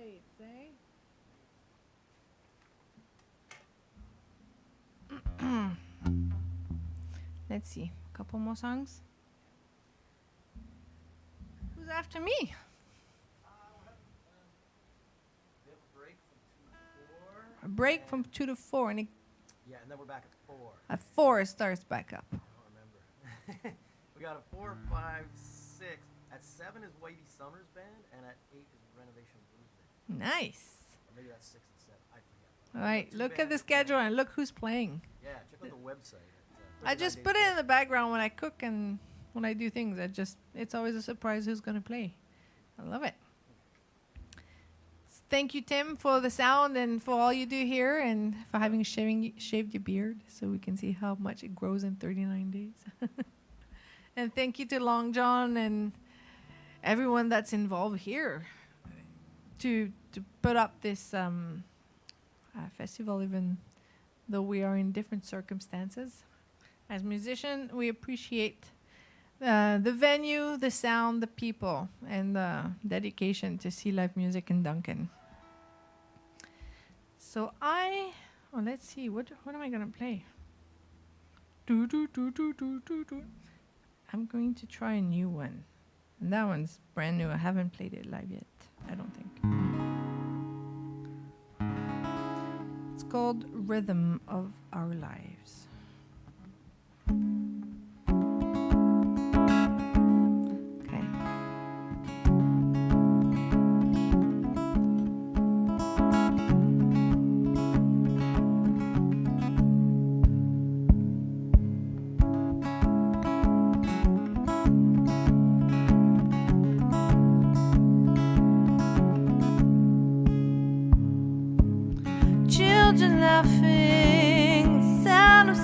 dates, eh? Let's see. A couple more songs. Who's after me? A break from 2 to 4, and Yeah, and then we're back at 4. at 4 it starts back up. I don't remember. We got a 4, 5, 6. At 7 is Whitey Summers Band, and at 8 is Renovation Blues Band. Nice. Or maybe that's 6 and 7. I forget. All right, Two look at bands the are playing. schedule and look who's playing. Yeah, check out the website. I just put it in the background when I cook and when I do things. It's always a surprise who's going to play. I love it. Thank you, Tim, for the sound and for all you do here and for having shaved your beard so we can see how much it grows in 39 days. And thank you to Long John and everyone that's involved here to put up this festival, even though we are in different circumstances. As musicians, we appreciate the venue, the sound, the people, and the dedication to Sea Life Music in Duncan. So let's see, what am I gonna play? I'm going to try a new one. And that one's brand new. I haven't played it live yet, I don't think. It's called Rhythm of Our Lives. Okay. Children laughing, sound of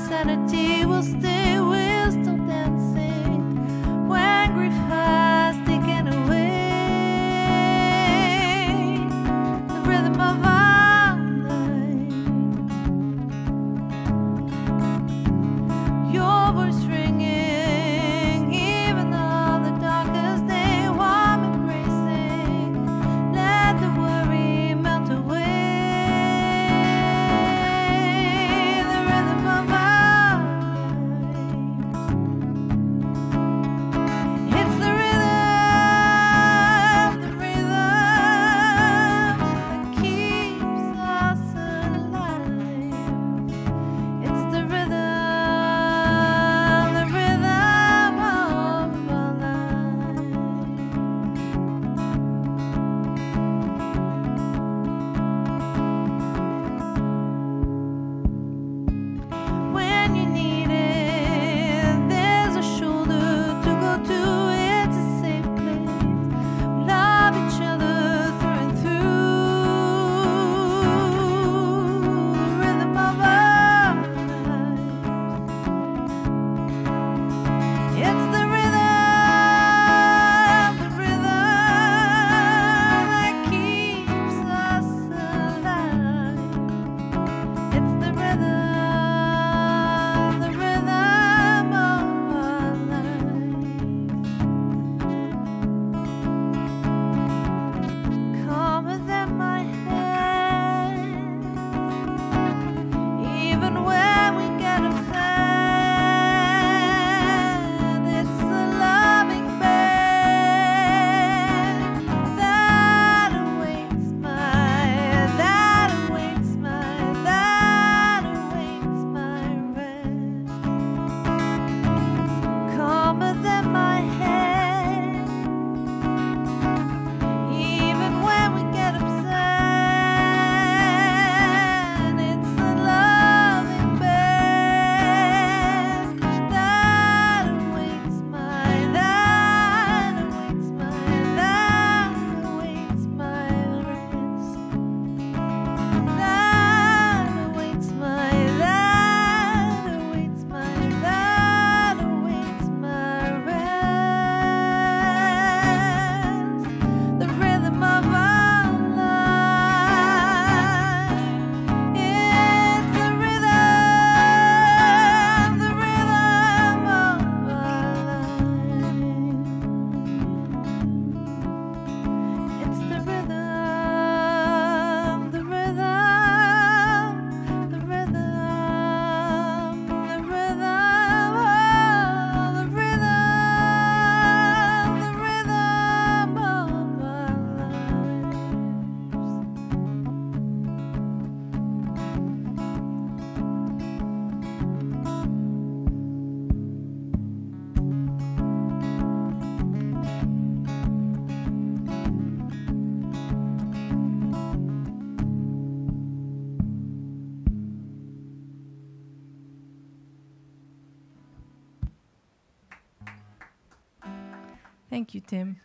Thank you, Tim.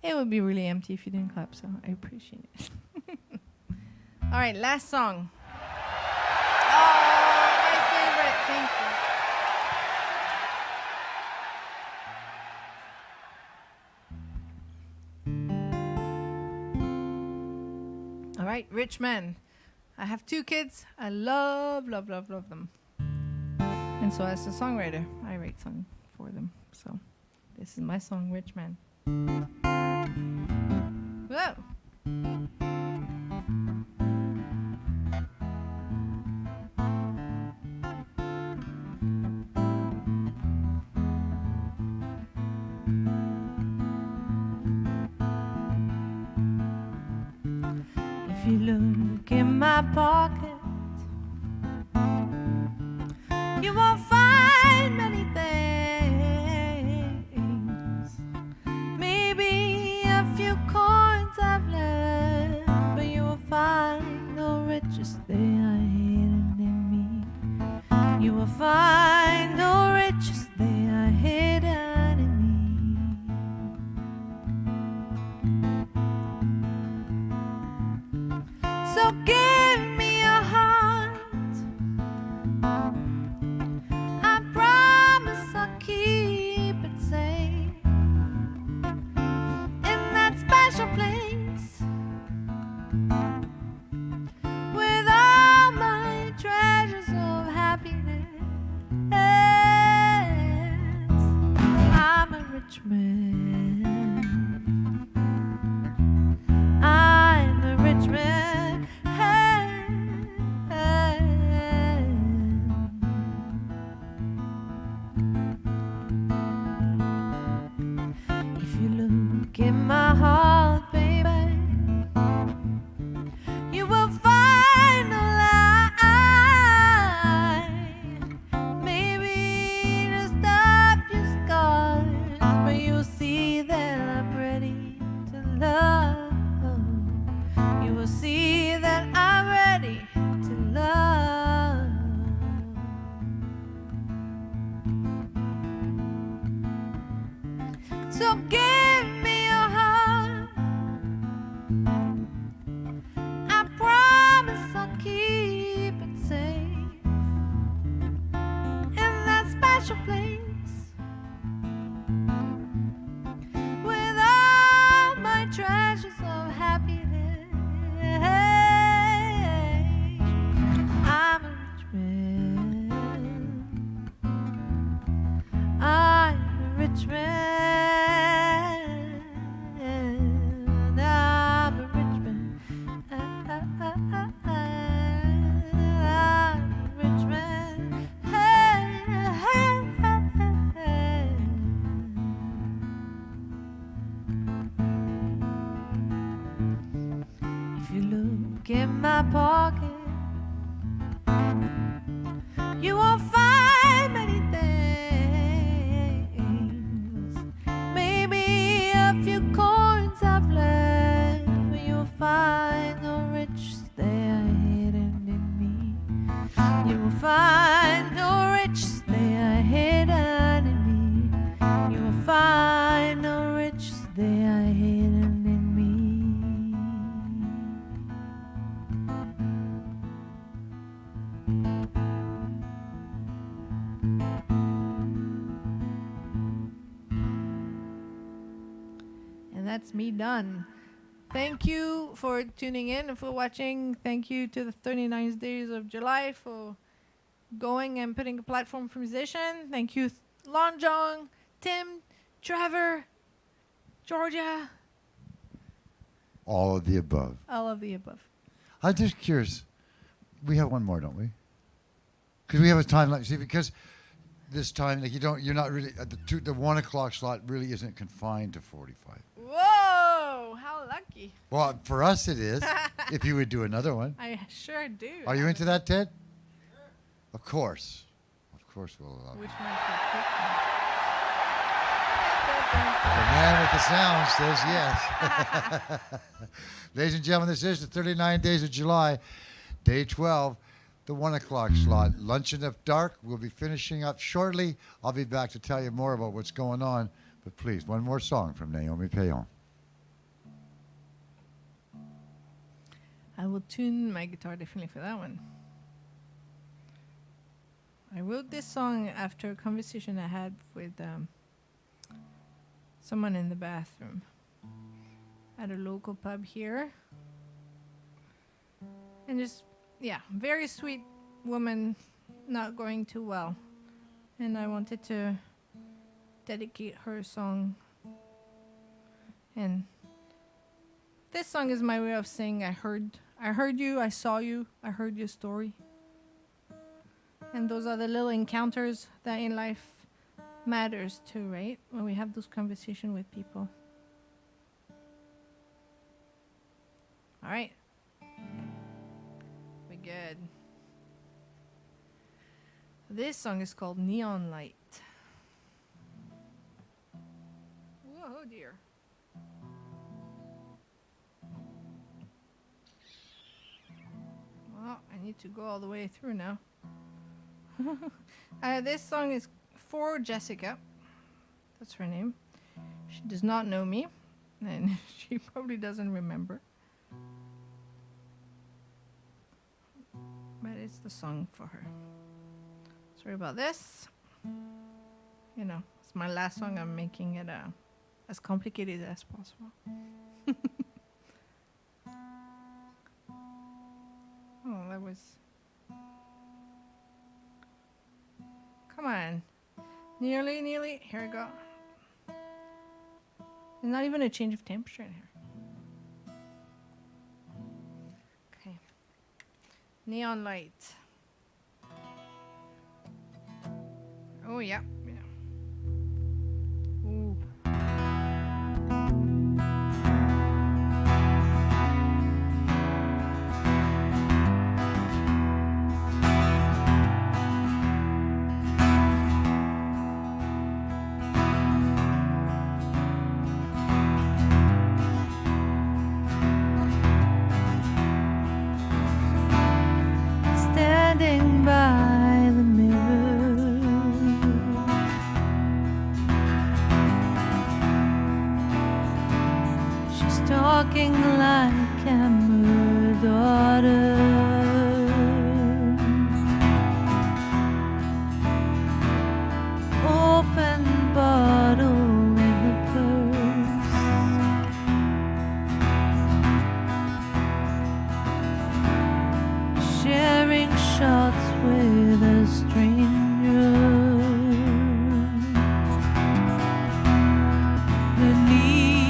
It would be really empty if you didn't clap, so I appreciate it. All right, last song. Oh, my favorite. Thank you. All right, Rich Man. I have 2 kids. I love, love, love, love them. And so as a songwriter, I write songs for them. So this is my song, Rich Man. Whoa. If you look in my pocket, you won't find many things. Maybe a few coins I've left, but you will find the riches they are hidden in me. You will find the riches they are hidden in me. So give me a heart. I promise I'll keep it safe in that special place with all my treasures of happiness. I'm a rich man. I'm a rich man. If you look in my heart, baby, you will find a lie. Maybe just a few scars, but you'll see that I'm ready to love. You will see that I'm ready to love. So give me your heart. I promise I'll keep it safe in that special place with all my treasures of happiness. I'm a rich man. I'm a rich man. I'm a rich man. I'm a rich man. If you look in my pocket, you won't find many things. Maybe a few coins I've left, but you'll find the riches they are hidden in me. You will find the riches they are hidden in me. You will find the riches they are hidden in me. And that's me done. Thank you for tuning in and for watching. Thank you to the 39 Days of July for going and putting a platform for musicians. Thank you, Lon Jong, Tim, Trevor, Georgia, All of the above. all of the above. I'm just curious. We have one more, don't we? Because we have a time like, see, because this time, like you're not really the 1 o'clock slot really isn't confined to 45. Whoa, how lucky. Well, for us it is. If you would do another one. I sure do. Are you into that, Ted? Of course. Of course we'll allow Which it. one should I The man with the sound says yes. Ladies and gentlemen, this is the 39 Days of July, day 12, the 1 o'clock slot. Luncheon of Dark. We'll be finishing up shortly. I'll be back to tell you more about what's going on But please, one more song from Naomi Payon. I will tune my guitar differently for that one. I wrote this song after a conversation I had with someone in the bathroom at a local pub here. And just, yeah, very sweet woman, not going too well. And I wanted to dedicate her a song. And this song is my way of saying I heard you, I saw you, I heard your story. And those are the little encounters that in life matters too, right? When we have those conversations with people. All right. We good. This song is called Neon Light. Whoa, dear. Well, I need to go all the way through now. This song is for Jessica. That's her name. She does not know me, and she probably doesn't remember. But it's the song for her. Sorry about this. You know, it's my last song. I'm making it as complicated as possible. Oh, that was... Come on. Nearly. Here we go. There's not even a change of temperature in here. Okay. Neon Light. Oh, yeah. Ooh. Standing by the mirror, she's talking like I'm her daughter. Open bottle in her purse, sharing shots with a stranger. The neon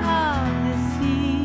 of this evening.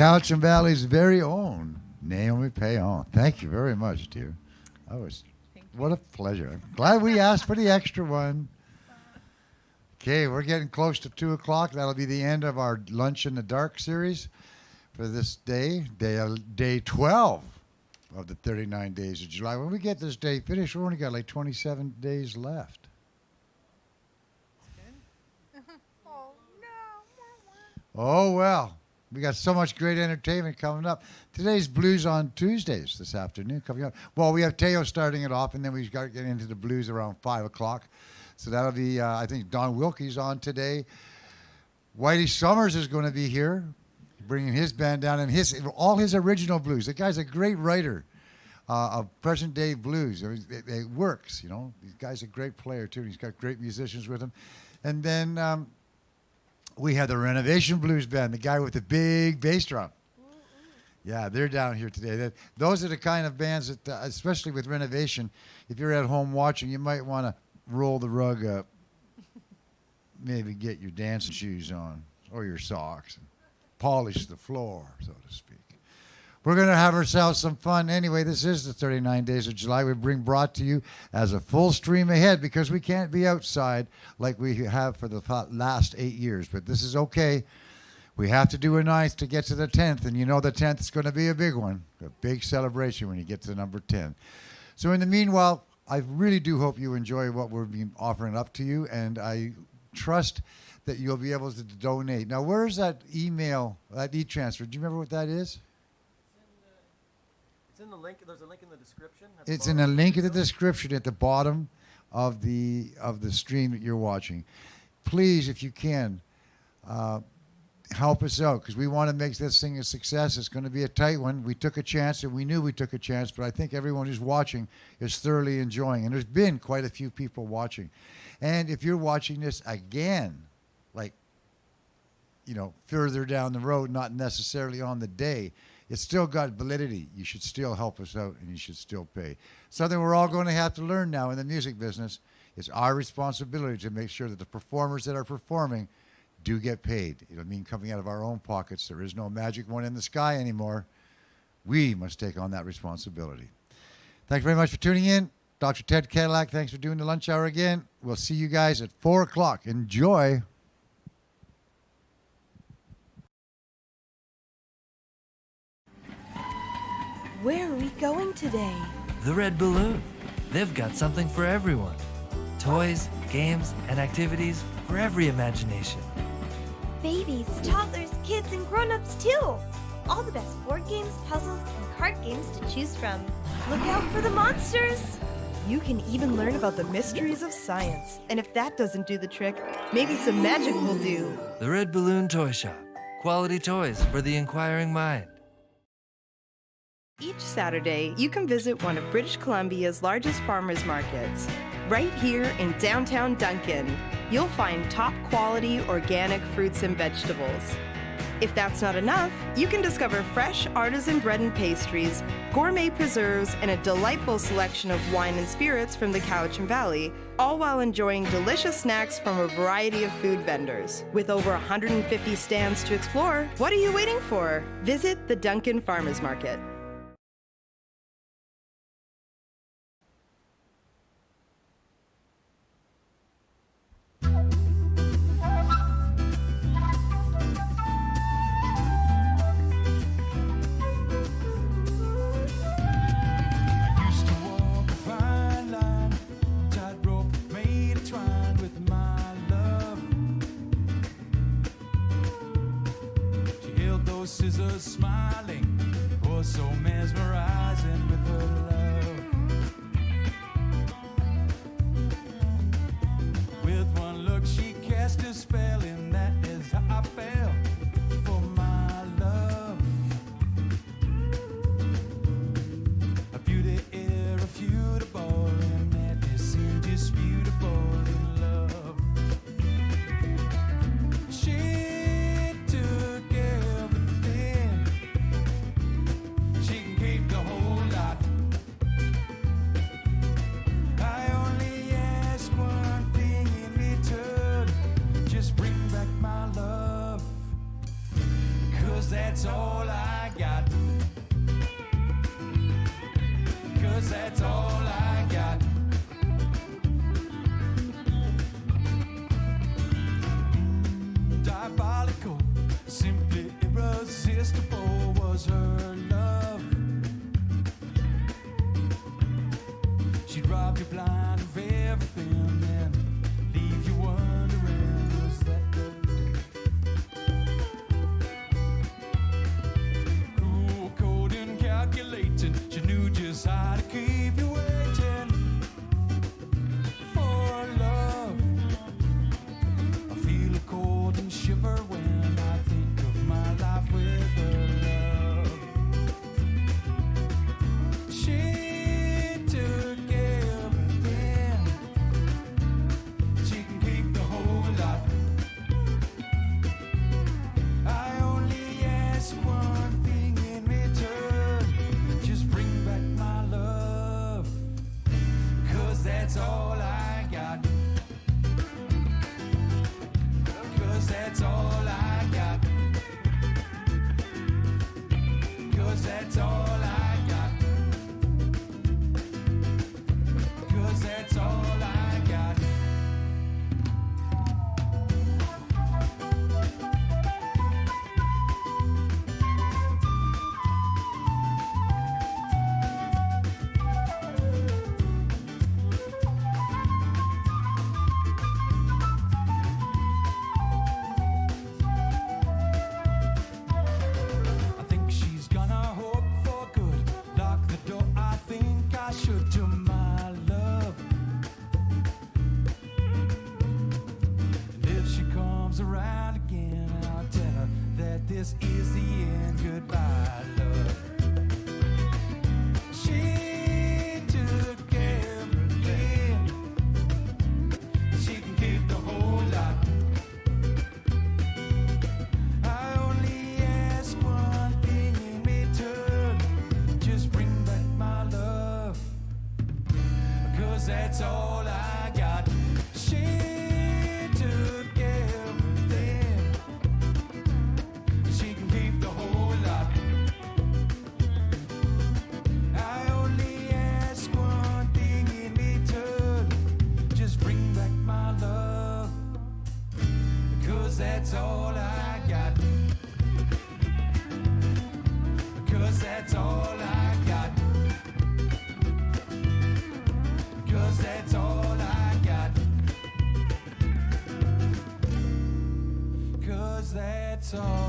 Cowichan Valley's very own Naomi Payon. Thank you very much, dear. What a pleasure. I'm glad we asked for the extra one. Okay, we're getting close to 2 o'clock. That'll be the end of our Lunch in the Dark series for this day 12 of the 39 days of July. When we get this day finished, we've only got like 27 days left. Oh, well, we got so much great entertainment coming up. Today's Blues on Tuesdays this afternoon coming up. Well, we have Teo starting it off, and then we've got to get into the blues around 5 o'clock. So that'll be, I think, Don Wilkie's on today. Whitey Summers is going to be here, bringing his band down, and all his original blues. The guy's a great writer of present-day blues. It works, you know. The guy's a great player, too. He's got great musicians with him. And then we have the Renovation Blues Band, the guy with the big bass drum. Yeah, they're down here today. Those are the kind of bands that, especially with Renovation, if you're at home watching, you might want to roll the rug up, maybe get your dancing shoes on or your socks and polish the floor, so to speak. We're going to have ourselves some fun. Anyway, this is the 39 Days of July. We brought to you as a full stream ahead because we can't be outside like we have for the last 8 years. But this is okay. We have to do a 9th to get to the 10th, and you know the 10th is going to be a big one, a big celebration when you get to number 10. So in the meanwhile, I really do hope you enjoy what we're being offering up to you, and I trust that you'll be able to donate. Now, where's that email, that e-transfer? Do you remember what that is? It's in the link. There's a link in the description. It's in a link in the description at the bottom of the stream that you're watching. Please, if you can, help us out because we want to make this thing a success. It's going to be a tight one. We took a chance, and we knew we took a chance, but I think everyone who's watching is thoroughly enjoying. And there's been quite a few people watching. And if you're watching this again, like, you know, further down the road, not necessarily on the day, it's still got validity. You should still help us out, and you should still pay. Something we're all going to have to learn now in the music business. It's our responsibility to make sure that the performers that are performing do get paid. It'll mean coming out of our own pockets. There is no magic one in the sky anymore. We must take on that responsibility. Thank you very much for tuning in. Dr. Ted Cadillac, thanks for doing the lunch hour again. We'll see you guys at 4 o'clock. Enjoy. Where are we going today? The Red Balloon. They've got something for everyone. Toys, games, and activities for every imagination. Babies, toddlers, kids, and grown-ups too. All the best board games, puzzles, and card games to choose from. Look out for the monsters! You can even learn about the mysteries of science. And if that doesn't do the trick, maybe some magic will do. The Red Balloon Toy Shop. Quality toys for the inquiring mind. Each Saturday, you can visit one of British Columbia's largest farmers markets. Right here in downtown Duncan, you'll find top-quality organic fruits and vegetables. If that's not enough, you can discover fresh artisan bread and pastries, gourmet preserves, and a delightful selection of wine and spirits from the Cowichan Valley, all while enjoying delicious snacks from a variety of food vendors. With over 150 stands to explore, what are you waiting for? Visit the Duncan Farmers Market. Scissors smiling, oh so 'cause that's all I got. Diabolical, simply irresistible was her love. She'd rob you blind of everything and leave you wondering, was that love? Cruel, cold, and calculating, she knew just how to keep you waiting for love. I feel a cold and shiver when I think of my life with her love. She took everything. She can keep the whole lot. I only ask one thing in return. Just bring back my love, 'cause that's all I got. 'Cause that's all I got. 'Cause that's all I got. 'Cause that's all I got. I think she's gonna hope for good. Lock the door, I think I should, to my love. And if she comes around again, I'll tell her that this is the end. Goodbye, love. She took everything. She can keep the whole lot. I only ask one thing in return. Just bring back my love, 'cause that's all I got. She took everything. She can keep the whole lot. I only ask one thing in return. Just bring back my love, 'cause that's all I got. 'Cause that's all I got. 'Cause that's all I got. 'Cause that's all